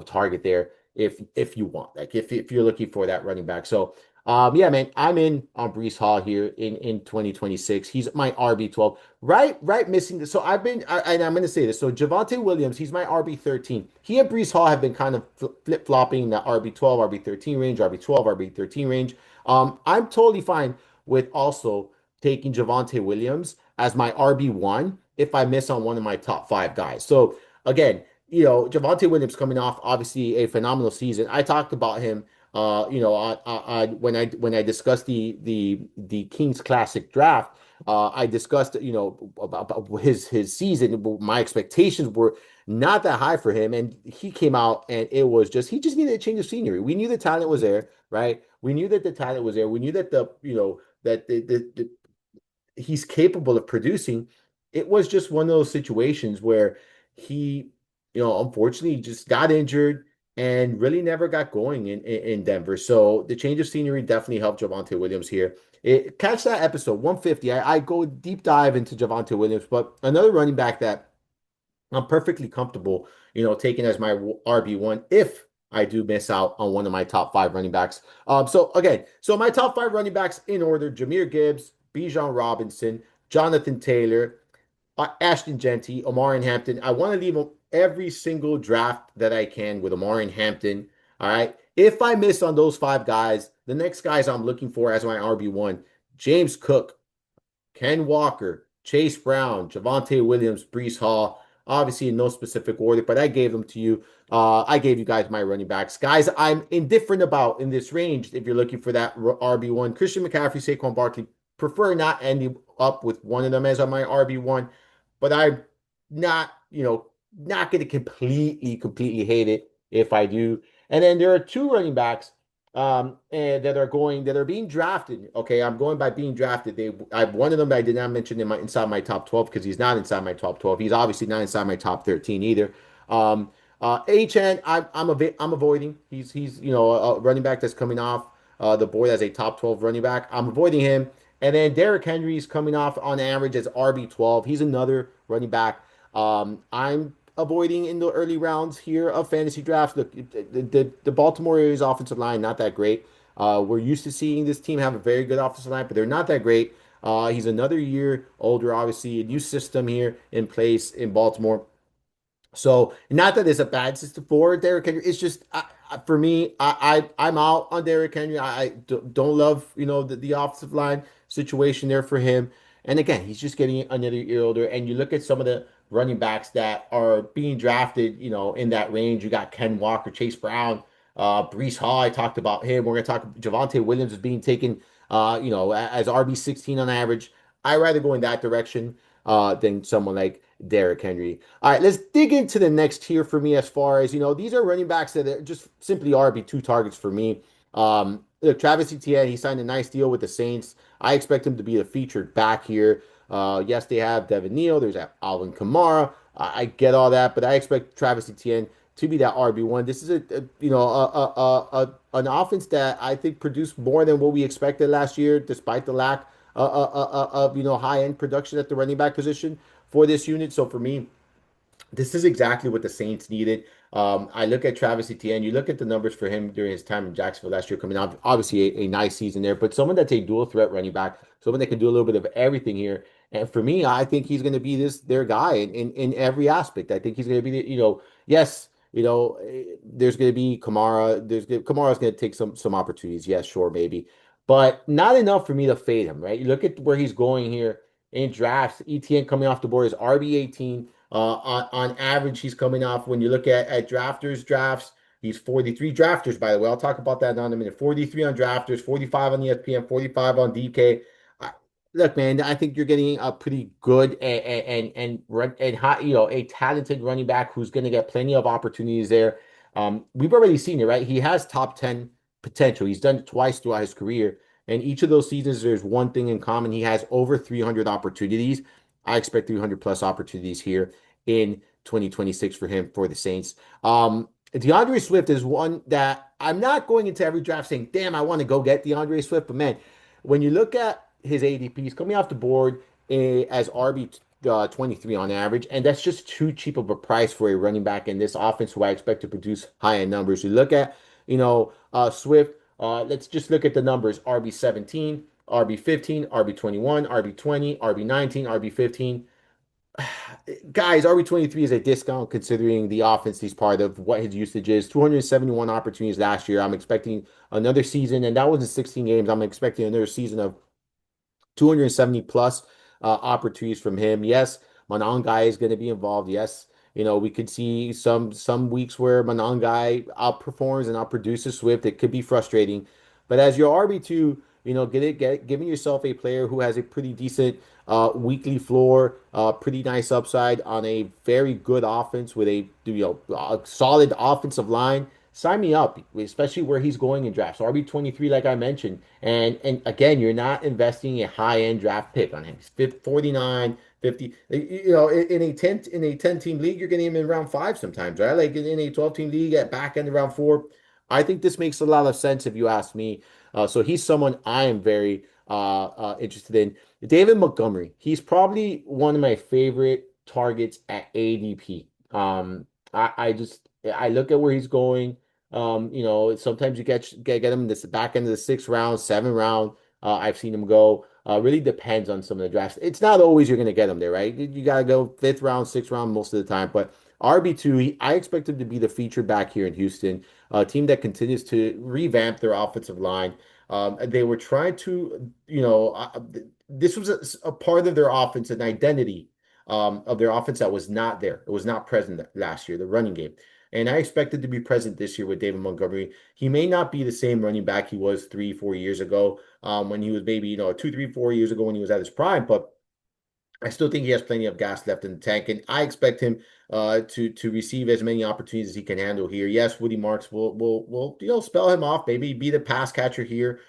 target there if you want, like if you're looking for that running back. So, yeah, man, I'm in on Brees Hall here in 2026. He's my RB12. Right, missing this. So and I'm going to say this. So Javonte Williams, he's my RB13. He and Brees Hall have been kind of flip-flopping in the RB12, RB13 range, RB12, RB13 range. I'm totally fine with also taking Javonte Williams as my RB1 if I miss on one of my top five guys. So again, Javonte Williams coming off obviously a phenomenal season. I talked about him when I discussed the Kings Classic draft. I discussed, about his season. My expectations were not that high for him, and he came out and it was just he just needed a change of scenery. We knew the talent was there, right? We knew that the talent was there. We knew that he's capable of producing. It was just one of those situations where he, unfortunately just got injured. and really never got going in Denver. So the change of scenery definitely helped Javonte Williams here. Catch that episode 150. I go deep dive into Javonte Williams, but another running back that I'm perfectly comfortable, taking as my RB1 if I do miss out on one of my top five running backs. So my top five running backs in order: Jahmyr Gibbs, Bijan Robinson, Jonathan Taylor, Ashton Genty, Omar and Hampton. I want to leave every single draft that I can with Omar and Hampton. All right. If I miss on those five guys, the next guys I'm looking for as my RB1: James Cook, Ken Walker, Chase Brown, Javonte Williams, Brees Hall. Obviously, in no specific order, but I gave them to you. I gave you guys my running backs. Guys, I'm indifferent about in this range if you're looking for that RB1. Christian McCaffrey, Saquon Barkley. Prefer not ending up with one of them as on my RB1, but I'm not, not going to completely hate it if I do. And then there are two running backs and that are being drafted. Okay, I'm going by being drafted. I one of them I did not mention inside my top 12 because he's not inside my top 12. He's obviously not inside my top 13 either. HN, I'm avoiding. He's a running back that's coming off the board as a top 12 running back. I'm avoiding him. And then Derrick Henry's coming off on average as RB12. He's another running back. I'm avoiding in the early rounds here of fantasy drafts. Look, the Baltimore Ravens offensive line not that great. We're used to seeing this team have a very good offensive line, but they're not that great. He's another year older, obviously, a new system here in place in Baltimore. So not that it's a bad system for Derrick Henry. It's just for me, I'm out on Derrick Henry. Don't love the offensive line situation there for him. And again, he's just getting another year older. And you look at some of the running backs that are being drafted, in that range. You got Ken Walker, Chase Brown, Brees Hall. I talked about him. We're gonna talk. Javonte Williams is being taken, as RB16 on average. I rather go in that direction than someone like Derrick Henry. All right, let's dig into the next tier for me as far as, these are running backs that are just simply RB2 targets for me. Look, Travis Etienne, he signed a nice deal with the Saints. I expect him to be a featured back here. Yes, they have Devin Neal. There's Alvin Kamara. I get all that, but I expect Travis Etienne to be that RB1. This is an offense that I think produced more than what we expected last year, despite the lack of high end production at the running back position for this unit. So for me, this is exactly what the Saints needed. I look at Travis Etienne. You look at the numbers for him during his time in Jacksonville last year, coming out obviously a nice season there, but someone that's a dual threat running back, someone that can do a little bit of everything here. And for me, I think he's going to be their guy in every aspect. I think he's going to be yes, there's going to be Kamara. Kamara's going to take some opportunities. Yes, sure, maybe, but not enough for me to fade him. Right? You look at where he's going here in drafts. ETN coming off the board is RB18. On average, he's coming off when you look at drafters drafts. He's 43 drafters, by the way. I'll talk about that in a minute. 43 on drafters, 45 on ESPN, 45 on DK. Look, man, I think you're getting a pretty good and hot, a talented running back who's going to get plenty of opportunities there. We've already seen it, right? He has top 10 potential. He's done it twice throughout his career. And each of those seasons, there's one thing in common. He has over 300 opportunities. I expect 300 plus opportunities here in 2026 for him for the Saints. DeAndre Swift is one that I'm not going into every draft saying, damn, I want to go get DeAndre Swift. But man, when you look at his ADP, he's coming off the board as RB 23 on average, and that's just too cheap of a price for a running back in this offense who I expect to produce high end numbers. You look at, Swift. Let's just look at the numbers: RB17, RB15, RB21, RB20, RB19, RB15. Guys, RB23 is a discount considering the offense he's part of, what his usage is. 271 opportunities last year. I'm expecting another season, and that was in 16 games. I'm expecting another season of 270 plus opportunities from him. Yes, Monangai is going to be involved. Yes, we could see some weeks where Monangai outperforms and outproduces Swift. It could be frustrating, but as your RB2, giving yourself a player who has a pretty decent weekly floor, pretty nice upside on a very good offense with a solid offensive line. Sign me up, especially where he's going in drafts. RB23, like I mentioned. And again, you're not investing a high-end draft pick on him. He's 49, 50. You know, in a 10 team league, you're getting him in round five sometimes, right? Like in a 12 team league at back end of round four. I think this makes a lot of sense if you ask me. So he's someone I am very interested in. David Montgomery, he's probably one of my favorite targets at ADP. I look at where he's going. Sometimes you get him in this back end of the sixth round, seventh round. I've seen him go. Really depends on some of the drafts. It's not always you're going to get him there, right? You got to go fifth round, sixth round most of the time. But RB2, I expect him to be the feature back here in Houston, a team that continues to revamp their offensive line. They were trying to, this was a part of their offense, an identity of their offense that was not there. It was not present last year, the running game. And I expect it to be present this year with David Montgomery. He may not be the same running back he was 3, 4 years ago, when he was maybe, 2, 3, 4 years ago when he was at his prime, but I still think he has plenty of gas left in the tank, and I expect him to receive as many opportunities as he can handle here. Yes, Woody Marks will spell him off, maybe be the pass catcher here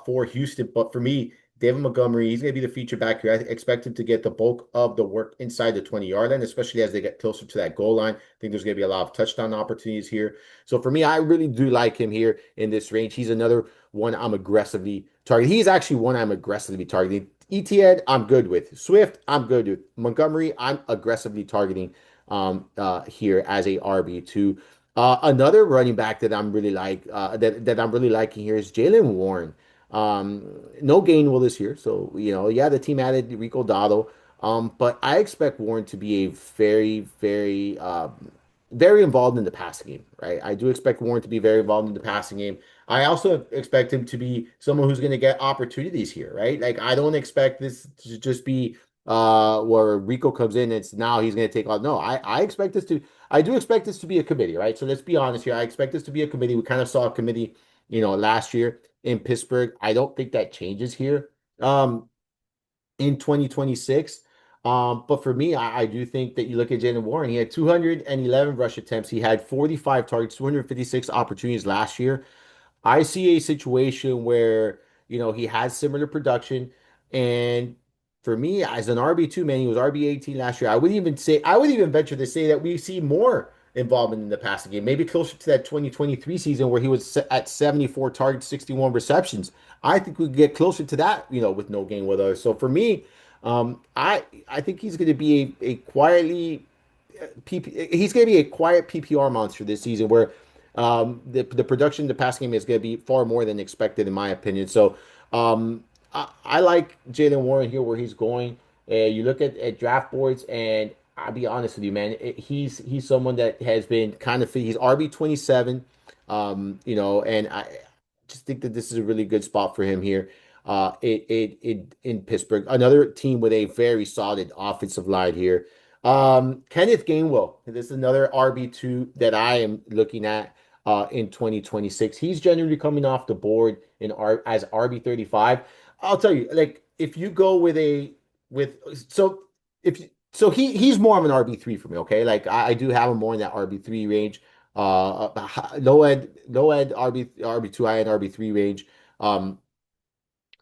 for Houston, but for me, David Montgomery, he's going to be the feature back here. I expect him to get the bulk of the work inside the 20-yard line, especially as they get closer to that goal line. I think there's going to be a lot of touchdown opportunities here. So for me, I really do like him here in this range. He's another one I'm aggressively targeting. He's actually one I'm aggressively targeting. ETN, I'm good with. Swift, I'm good with. Montgomery, I'm aggressively targeting here as a RB2. Another running back that I'm really that I'm really liking here is Jalen Warren. No Gainwell this year, so yeah, the team added Rico Dotto, but I expect Warren to be a very, very, very involved in the passing game, right? I do expect Warren to be very involved in the passing game. I also expect him to be someone who's going to get opportunities here, right? Like I don't expect this to just be where Rico comes in, it's now he's going to take off. No, I do expect this to be a committee, right? So let's be honest here. I expect this to be a committee. We kind of saw a committee, last year in Pittsburgh. I don't think that changes here in 2026. But for me, I do think that you look at Jalen Warren, he had 211 rush attempts. He had 45 targets, 256 opportunities last year. I see a situation where, he has similar production. And for me, as an RB2 man, he was RB18 last year. I would even venture to say that we see more involvement in the passing game, maybe closer to that 2023 season where he was at 74 targets, 61 receptions. I think we get closer to that, with no game with us. So for me, I think he's going to be a quietly he's going to be a quiet PPR monster this season where the production, the pass game is going to be far more than expected, in my opinion. So I like Jalen Warren here where he's going. You look at draft boards, and I'll be honest with you, man. He's someone that has been kind of he's RB27, and I just think that this is a really good spot for him here. In Pittsburgh, another team with a very solid offensive line here. Kenneth Gainwell. This is another RB2 that I am looking at in 2026. He's generally coming off the board as RB35. I'll tell you, like if you go with a with so if he's more of an RB3 for me, okay? Like I do have him more in that RB3 range. Low end RB2, high end RB3 range. Um,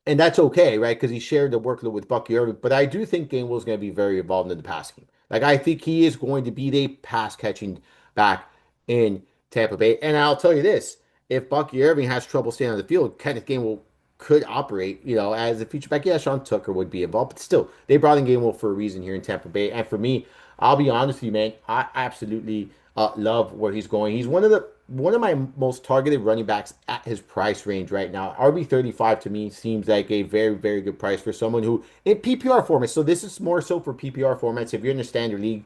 and that's okay, right? Because he shared the workload with Bucky Irving. But I do think Gainwell is going to be very involved in the pass game. Like I think he is going to be the pass catching back in Tampa Bay. And I'll tell you this: if Bucky Irving has trouble staying on the field, Kenneth Gainwell could operate, as a feature back. Yeah, Sean Tucker would be involved, but still, they brought in Gainwell for a reason here in Tampa Bay. And for me, I'll be honest with you, man, I absolutely love where he's going. He's one of my most targeted running backs at his price range right now. RB35 to me seems like a very, very good price for someone who in PPR formats. So this is more so for PPR formats. If you're in a standard league,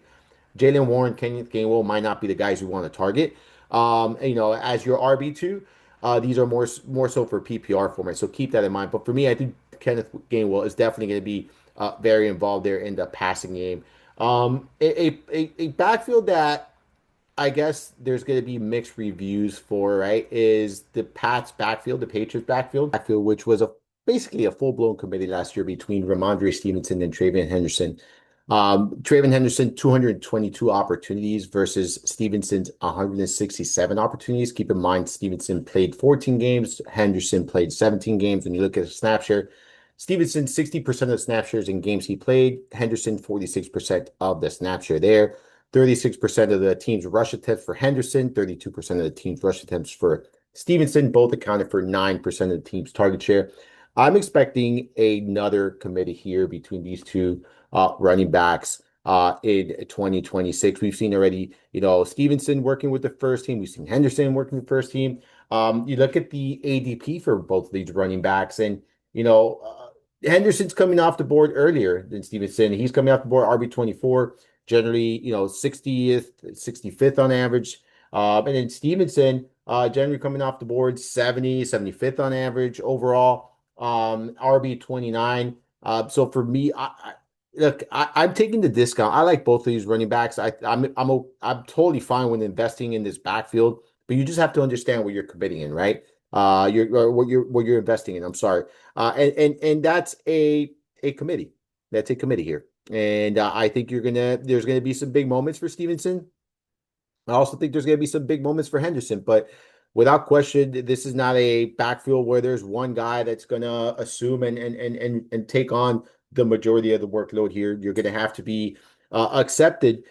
Jalen Warren, Kenneth Gainwell might not be the guys you want to target. As your RB2, these are more so for PPR formats. So keep that in mind. But for me, I think Kenneth Gainwell is definitely going to be very involved there in the passing game. A backfield that I guess there's going to be mixed reviews for, right? Is the Pats backfield, the Patriots backfield, which was basically a full-blown committee last year between Ramondre Stevenson and Travion Henderson. Travion Henderson, 222 opportunities versus Stevenson's 167 opportunities. Keep in mind, Stevenson played 14 games, Henderson played 17 games. When you look at a snap share, Stevenson, 60% of the snap shares in games he played. Henderson, 46% of the snap share there. 36% of the team's rush attempts for Henderson, 32% of the team's rush attempts for Stevenson. Both accounted for 9% of the team's target share. I'm expecting another committee here between these two running backs in 2026. We've seen already, Stevenson working with the first team. We've seen Henderson working with the first team. You look at the ADP for both of these running backs, and Henderson's coming off the board earlier than Stevenson. He's coming off the board RB24, generally, 60th, 65th on average. And then Stevenson, generally coming off the board 70, 75th on average overall, RB29. So for me, look, I'm taking the discount. I like both of these running backs. I'm totally fine with investing in this backfield, but you just have to understand what you're committing in, right? What you're investing in. I'm sorry, and that's a committee. That's a committee here, and I think there's gonna be some big moments for Stevenson. I also think there's going to be some big moments for Henderson, but without question, this is not a backfield where there's one guy that's going to assume and take on the majority of the workload here. You're going to have to be accepting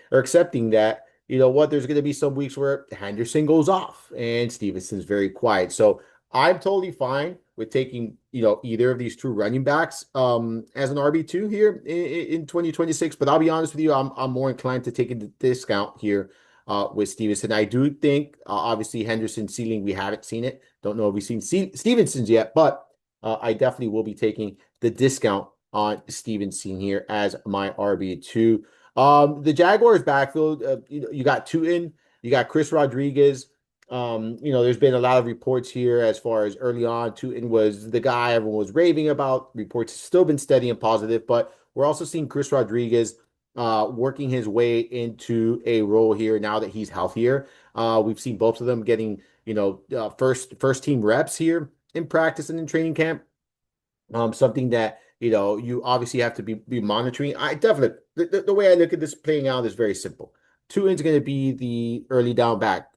that, there's going to be some weeks where Henderson goes off and Stevenson's very quiet. So I'm totally fine with taking, either of these two running backs as an RB2 here in 2026. But I'll be honest with you, I'm more inclined to take a discount here with Stevenson. I do think, obviously, Henderson's ceiling, we haven't seen it. Don't know if we've seen Stevenson's yet, but I definitely will be taking the discount on Stevenson here as my RB2. The Jaguars backfield, you got Tutin, you got Chris Rodriguez. There's been a lot of reports here as far as early on. Tutin was the guy everyone was raving about. Reports have still been steady and positive, but we're also seeing Chris Rodriguez working his way into a role here now that he's healthier. We've seen both of them getting, first team reps here in practice and in training camp. Something that, you obviously have to be monitoring. I definitely, the way I look at this playing out is very simple. Tuin's going to be the early down back.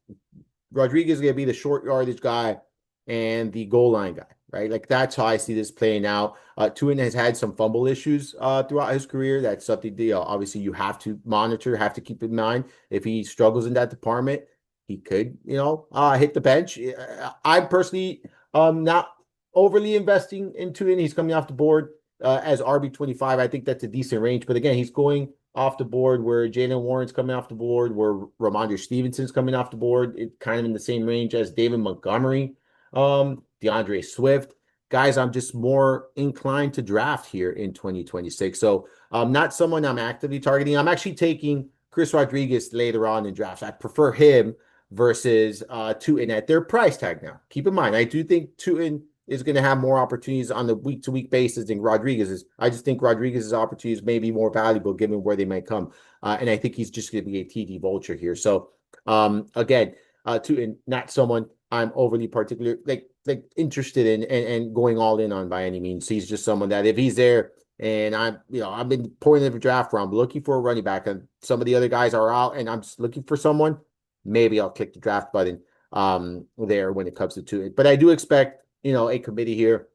Rodriguez is going to be the short yardage guy and the goal line guy, right? Like that's how I see this playing out. Tuin has had some fumble issues throughout his career. That's something that, obviously you have to monitor, have to keep in mind. If he struggles in that department, he could, hit the bench. I'm personally not overly investing in Tuin. He's coming off the board as RB25. I think that's a decent range. But again, he's going off the board where Jalen Warren's coming off the board, where Ramondre Stevenson's coming off the board. It's kind of in the same range as David Montgomery, DeAndre Swift. Guys, I'm just more inclined to draft here in 2026. So not someone I'm actively targeting. I'm actually taking Chris Rodriguez later on in drafts. I prefer him versus Tutin at their price tag now. Keep in mind, I do think Tutin is going to have more opportunities on the week-to-week basis than Rodriguez's. I just think Rodriguez's opportunities may be more valuable given where they might come. And I think he's just going to be a TD vulture here. So, again, Tutin, not someone I'm overly particular, like interested in and going all in on by any means. He's just someone that if he's there and I've been pouring in the draft round, looking for a running back, and some of the other guys are out, and I'm just looking for someone, maybe I'll click the draft button there when it comes to Tutin. But I do expect, a committee here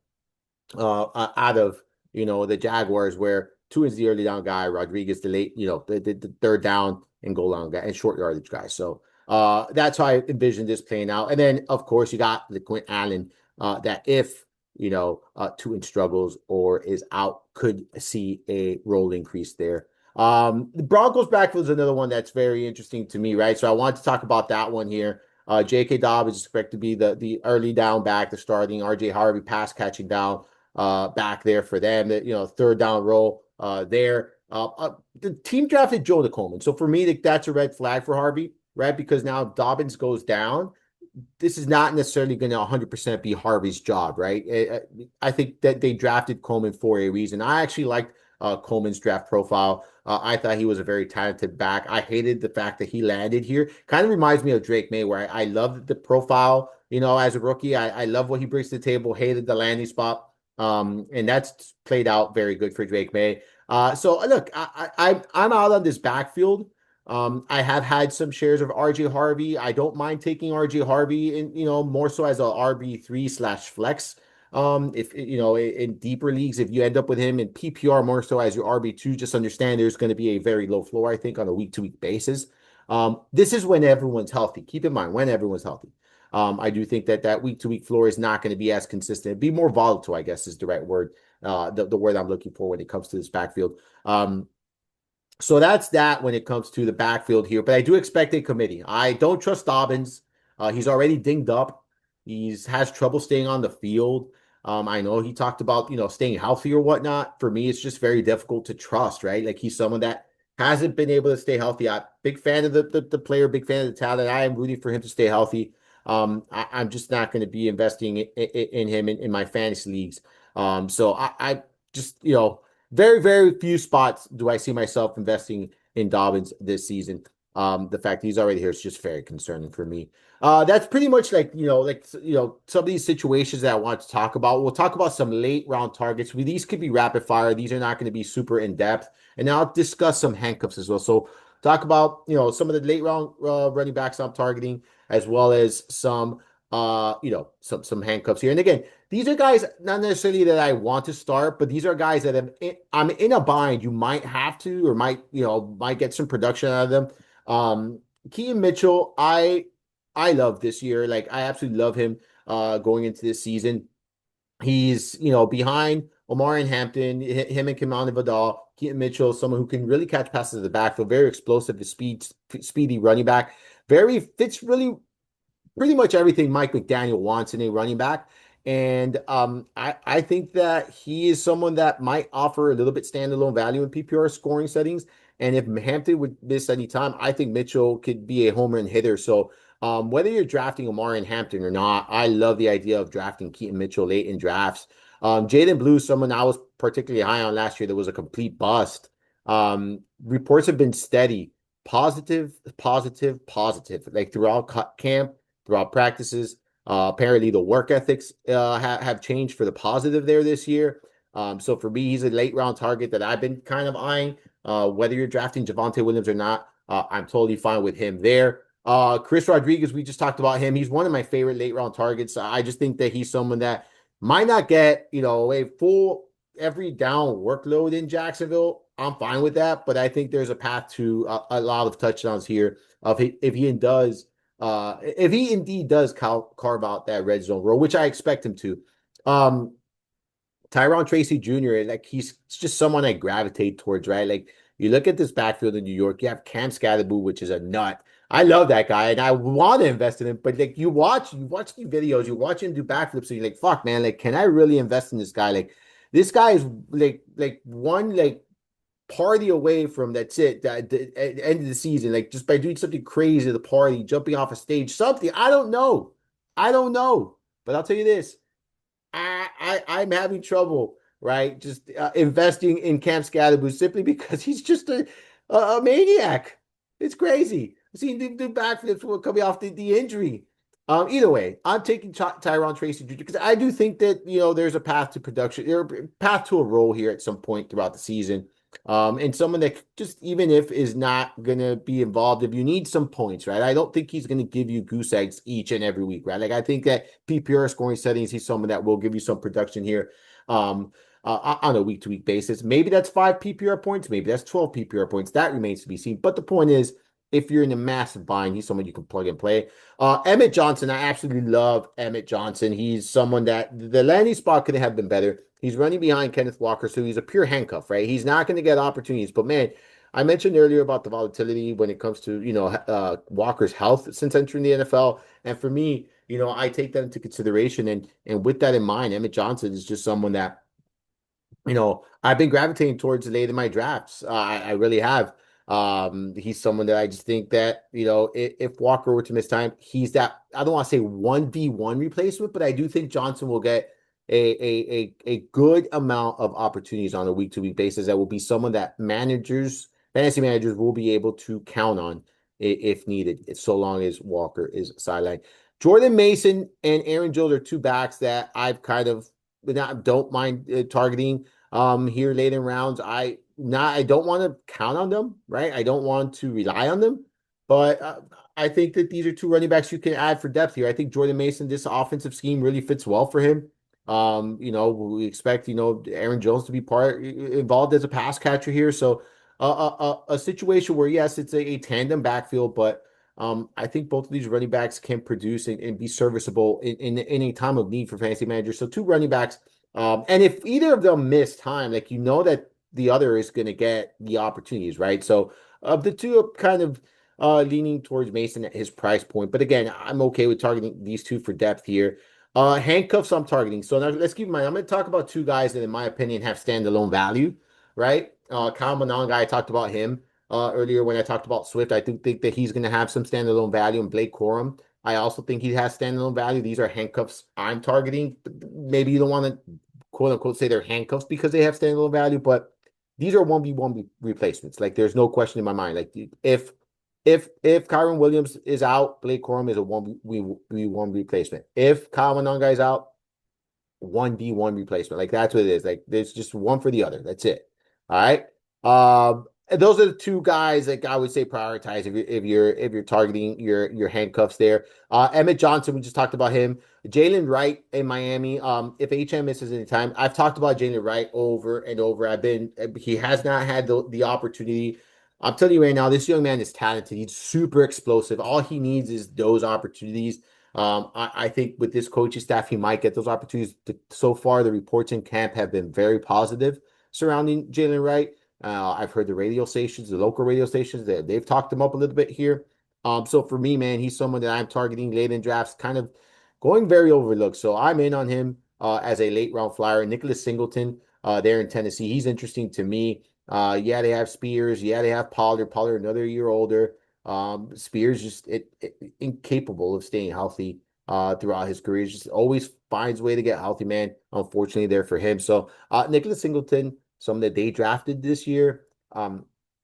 out of, the Jaguars where Tutin's the early down guy, Rodriguez the late, the third down and goal line guy and short yardage guy. So that's how I envision this playing out. And then, of course, you got the Quint Allen that if, Tutin struggles or is out, could see a role increase there. The Broncos backfield is another one that's very interesting to me, right? So I want to talk about that one here. J.K. Dobbins is expected to be the early down back, the starting R.J. Harvey pass catching down back there for them. The third down role there. The team drafted Joe Coleman, so for me that's a red flag for Harvey, right? Because now if Dobbins goes down, this is not necessarily going to 100% be Harvey's job, right? I think that they drafted Coleman for a reason. I actually liked Coleman's draft profile. I thought he was a very talented back. I hated the fact that he landed here. Kind of reminds me of Drake May, where I loved the profile, as a rookie. I love what he brings to the table, hated the landing spot. And that's played out very good for Drake May. So look, I'm out on this backfield. I have had some shares of RJ Harvey. I don't mind taking RJ Harvey in, more so as a RB3/flex If in deeper leagues, if you end up with him in PPR more so as your RB2, just understand there's going to be a very low floor, I think, on a week-to-week basis. This is when everyone's healthy. Keep in mind when everyone's healthy. I do think that that week-to-week floor is not going to be as consistent. It'd be more volatile, I guess, is the right word. The word I'm looking for when it comes to this backfield. So that's that when it comes to the backfield here. But I do expect a committee. I don't trust Dobbins. He's already dinged up. He's has trouble staying on the field. I know he talked about, staying healthy or whatnot. For me, it's just very difficult to trust, right? Like he's someone that hasn't been able to stay healthy. I'm big fan of the player, big fan of the talent. I am rooting for him to stay healthy. I'm just not going to be investing in him in my fantasy leagues. So I just, very, very few spots do I see myself investing in Dobbins this season. The fact that he's already here is just very concerning for me. That's pretty much some of these situations that I want to talk about. We'll talk about some late round targets. These could be rapid fire. These are not going to be super in depth. And I'll discuss some handcuffs as well. So talk about, some of the late round running backs I'm targeting, as well as some some handcuffs here. And again, these are guys not necessarily that I want to start, but these are guys that I'm in a bind. You might have to, or might get some production out of them. Keaton Mitchell, I love this year. Like I absolutely love him going into this season. He's, behind Omar and Hampton, him and Kimani Vidal. Keaton Mitchell, someone who can really catch passes to the backfield, very explosive, the speedy running back. Very fits really pretty much everything Mike McDaniel wants in a running back. And I think that he is someone that might offer a little bit standalone value in PPR scoring settings. And if Hampton would miss any time, I think Mitchell could be a home run hitter. So whether you're drafting Omar and Hampton or not, I love the idea of drafting Keaton Mitchell late in drafts. Jaden Blue, someone I was particularly high on last year that was a complete bust. Reports have been steady, positive, positive, positive, like throughout camp, throughout practices. Apparently, the work ethics have changed for the positive there this year. So for me, he's a late round target that I've been kind of eyeing. Whether you're drafting Javonte Williams or not, I'm totally fine with him there. Chris Rodriguez, we just talked about him. He's one of my favorite late round targets. I just think that he's someone that might not get, a full every down workload in Jacksonville. I'm fine with that, but I think there's a path to a lot of touchdowns here if he indeed does carve out that red zone role, which I expect him to. Um, Tyron Tracy Jr., like he's just someone I gravitate towards, right? Like you look at this backfield in New York, you have Cam Scatterboo, which is a nut. I love that guy and I want to invest in him, but like you watch the videos, you watch him do backflips, and you're like, fuck, man, like, can I really invest in this guy? Like, this guy is like one like party away from that's it that at the end of the season, like just by doing something crazy at the party, jumping off a stage, something. I don't know, but I'll tell you this. I'm having trouble, right? Just investing in Cam Scadaboo simply because he's just a maniac. It's crazy. I've seen him do backflips coming off the injury. Either way, I'm taking Tyron Tracy Jr. because I do think that there's a path to production, or path to a role here at some point throughout the season. And someone that just even if is not gonna be involved, if you need some points, right? I don't think he's gonna give you goose eggs each and every week, right? Like I think that PPR scoring settings, he's someone that will give you some production here. On a week to week basis. Maybe that's 5 PPR points, maybe that's 12 PPR points. That remains to be seen. But the point is, if you're in a massive bind, he's someone you can plug and play. Emmett Johnson, I absolutely love Emmett Johnson. He's someone that the landing spot could have been better. He's running behind Kenneth Walker, so he's a pure handcuff, right? He's not going to get opportunities. But man, I mentioned earlier about the volatility when it comes to Walker's health since entering the NFL, and for me, I take that into consideration, and with that in mind, Emmett Johnson is just someone that I've been gravitating towards late in my drafts. I really have. He's someone that I just think that, if Walker were to miss time, he's that, I don't want to say 1v1 replacement, but I do think Johnson will get a good amount of opportunities on a week to week basis. That will be someone that fantasy managers will be able to count on if needed, so long as Walker is sidelined. Jordan Mason and Aaron Jones are two backs that I've kind of don't mind targeting here late in rounds. I don't want to count on them, right? I don't want to rely on them, but I think that these are two running backs you can add for depth here. I think Jordan Mason, this offensive scheme really fits well for him. We expect, Aaron Jones to be involved as a pass catcher here. So a situation where, yes, it's a tandem backfield, but I think both of these running backs can produce and be serviceable in a time of need for fantasy managers. So two running backs. And if either of them miss time, like that the other is going to get the opportunities, right? So of the two, I'm kind of leaning towards Mason at his price point. But again, I'm okay with targeting these two for depth here. Handcuffs I'm targeting. So now let's keep in mind, I'm going to talk about two guys that, in my opinion, have standalone value, right? Kyle Monanga, I talked about him earlier when I talked about Swift. I do think that he's going to have some standalone value. And Blake Corum, I also think he has standalone value. These are handcuffs I'm targeting. Maybe you don't want to quote unquote say they're handcuffs because they have standalone value, but these are 1v1 replacements. Like there's no question in my mind. Like if Kyron Williams is out, Blake Corum is a 1v1 replacement. If Kyle Monanga is out, 1v1 replacement. Like that's what it is. Like there's just one for the other. That's it. All right. Those are the two guys like I would say prioritize if you're targeting your handcuffs there. Emmett Johnson, we just talked about him. Jalen Wright in Miami. If HM misses any time, I've talked about Jalen Wright over and over. He has not had the opportunity. I'm telling you right now, this young man is talented. He's super explosive. All he needs is those opportunities. I think with this coaching staff, he might get those opportunities. So far, the reports in camp have been very positive surrounding Jalen Wright. I've heard the local radio stations, they've talked him up a little bit here. So for me, man, he's someone that I'm targeting late in drafts, kind of going very overlooked. So I'm in on him as a late round flyer. Nicholas Singleton there in Tennessee, he's interesting to me. Yeah, they have Spears. Yeah, they have Pollard. Pollard another year older. Spears just incapable of staying healthy throughout his career. Just always finds a way to get healthy, man. Unfortunately, there for him. So Nicholas Singleton, someone that they drafted this year.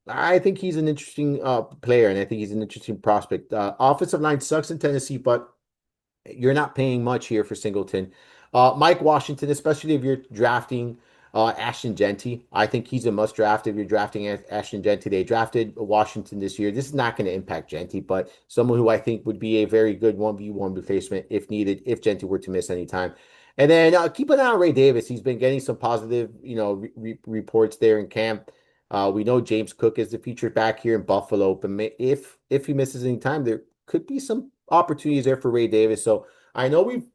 I think he's an interesting player, and I think he's an interesting prospect. Offensive line sucks in Tennessee, but you're not paying much here for Singleton. Mike Washington, especially if you're drafting Ashton Genty, I think he's a must draft if you're drafting Ashton Genty. They drafted Washington this year. This is not going to impact Genty, but someone who I think would be a very good 1v1 replacement if needed, if Genty were to miss any time. And then keep an eye on Ray Davis. He's been getting some positive, reports there in camp. We know James Cook is the featured back here in Buffalo, but if he misses any time, there could be some opportunities there for Ray Davis. So I know we've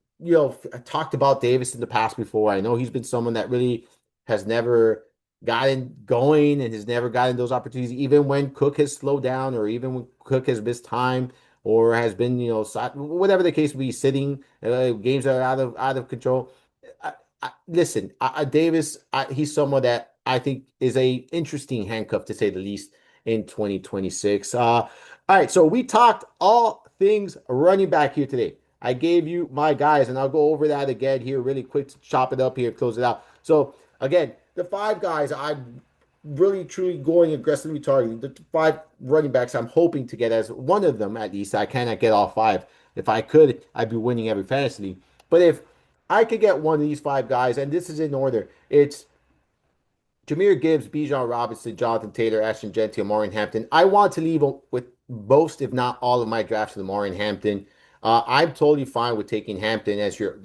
talked about Davis in the past before. I know he's been someone that really has never gotten going and has never gotten those opportunities, even when Cook has slowed down or even when Cook has missed time or has been, whatever the case may be, sitting games are out of control. Listen, Davis, he's someone that I think is a interesting handcuff to say the least in 2026. All right, so we talked all things running back here today. I gave you my guys, and I'll go over that again here really quick to chop it up here, close it out. So again, the five guys I'm really truly going aggressively targeting, the five running backs I'm hoping to get as one of them at least. I cannot get all five. If I could, I'd be winning every fantasy league. But if I could get one of these five guys, and this is in order, it's Jahmyr Gibbs, Bijan Robinson, Jonathan Taylor, Ashton Genty, Maureen Hampton. I want to leave with most, if not all, of my drafts with Maureen Hampton. I'm totally fine with taking Hampton as your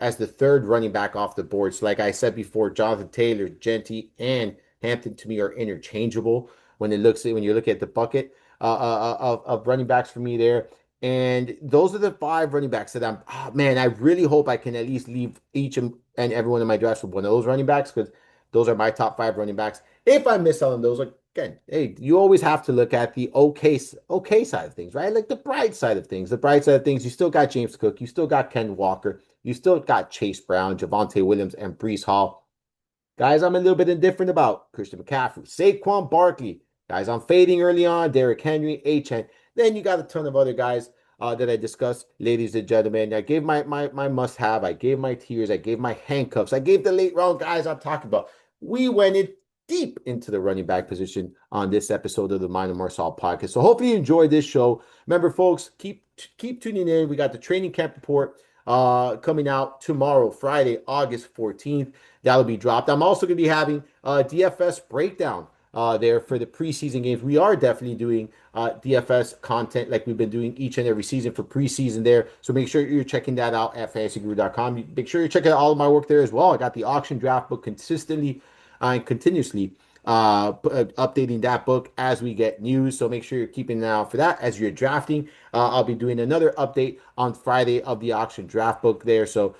as the third running back off the board. So, like I said before, Jonathan Taylor, Genty, and Hampton to me are interchangeable when you look at the bucket of running backs for me there. And those are the five running backs that man, I really hope I can at least leave each and every one of my drafts with one of those running backs because those are my top five running backs. If I miss on those, again, hey, you always have to look at the okay side of things, right? Like the bright side of things. The bright side of things, you still got James Cook, you still got Ken Walker, you still got Chase Brown, Javonte Williams, and Brees Hall. Guys, I'm a little bit indifferent about Christian McCaffrey, Saquon Barkley. Guys, I'm fading early on. Derrick Henry, H.N. Then you got a ton of other guys that I discussed, ladies and gentlemen. I gave my must-have. I gave my tiers. I gave my handcuffs. I gave the late round guys I'm talking about. We went in deep into the running back position on this episode of the Mind of Marsal podcast. So hopefully you enjoyed this show. Remember, folks, keep tuning in. We got the training camp report coming out tomorrow, Friday, August 14th. That'll be dropped. I'm also going to be having a DFS breakdown there for the preseason games. We are definitely doing DFS content like we've been doing each and every season for preseason there. So make sure you're checking that out at fantasyguru.com. Make sure you're checking out all of my work there as well. I got the auction draft book consistently and continuously updating that book as we get news. So make sure you're keeping an eye out for that as you're drafting. I'll be doing another update on Friday of the auction draft book there. So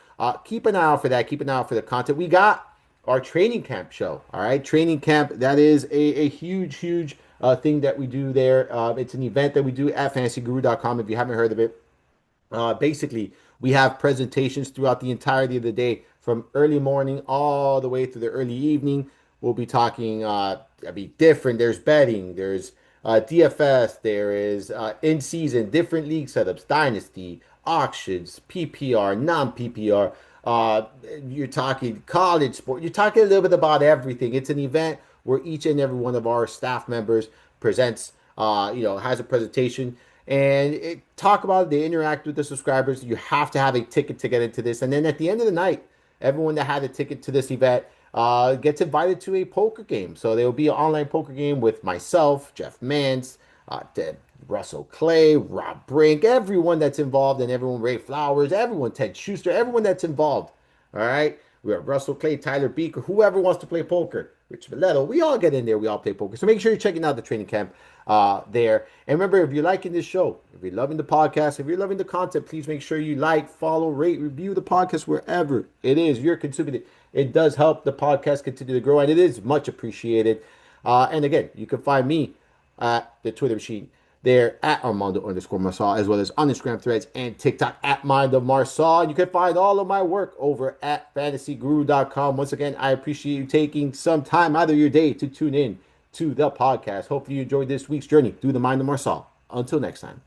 keep an eye out for that. Keep an eye out for the content. We got our training camp show. All right. Training camp. That is a huge, huge thing that we do there. It's an event that we do at fantasyguru.com. If you haven't heard of it, basically, we have presentations throughout the entirety of the day, from early morning all the way through the early evening. We'll be talking, different. There's betting, there's DFS, there is in season, different league setups, dynasty, auctions, PPR, non PPR. Uh, you're talking college sport. You're talking a little bit about everything. It's an event where each and every one of our staff members presents, has a presentation and talk about it. They interact with the subscribers. You have to have a ticket to get into this. And then at the end of the night, everyone that had a ticket to this event gets invited to a poker game. So there will be an online poker game with myself, Jeff Mance, Russell Clay, Rob Brink, everyone that's involved, and everyone, Ray Flowers, everyone, Ted Schuster, everyone that's involved. All right. We have Russell Clay, Tyler Beaker, whoever wants to play poker. Rich Mileto, we all get in there. We all play poker. So make sure you're checking out the training camp there. And remember, if you're liking this show, if you're loving the podcast, if you're loving the content, please make sure you like, follow, rate, review the podcast wherever it is you're consuming it. It does help the podcast continue to grow, and it is much appreciated. And again, you can find me at the Twitter machine there at Armando_Marsal, as well as on Instagram, Threads, and TikTok at Mind of Marsal. You can find all of my work over at fantasyguru.com. Once again, I appreciate you taking some time out of your day to tune in to the podcast. Hopefully you enjoyed this week's journey through the Mind of Marsal. Until next time.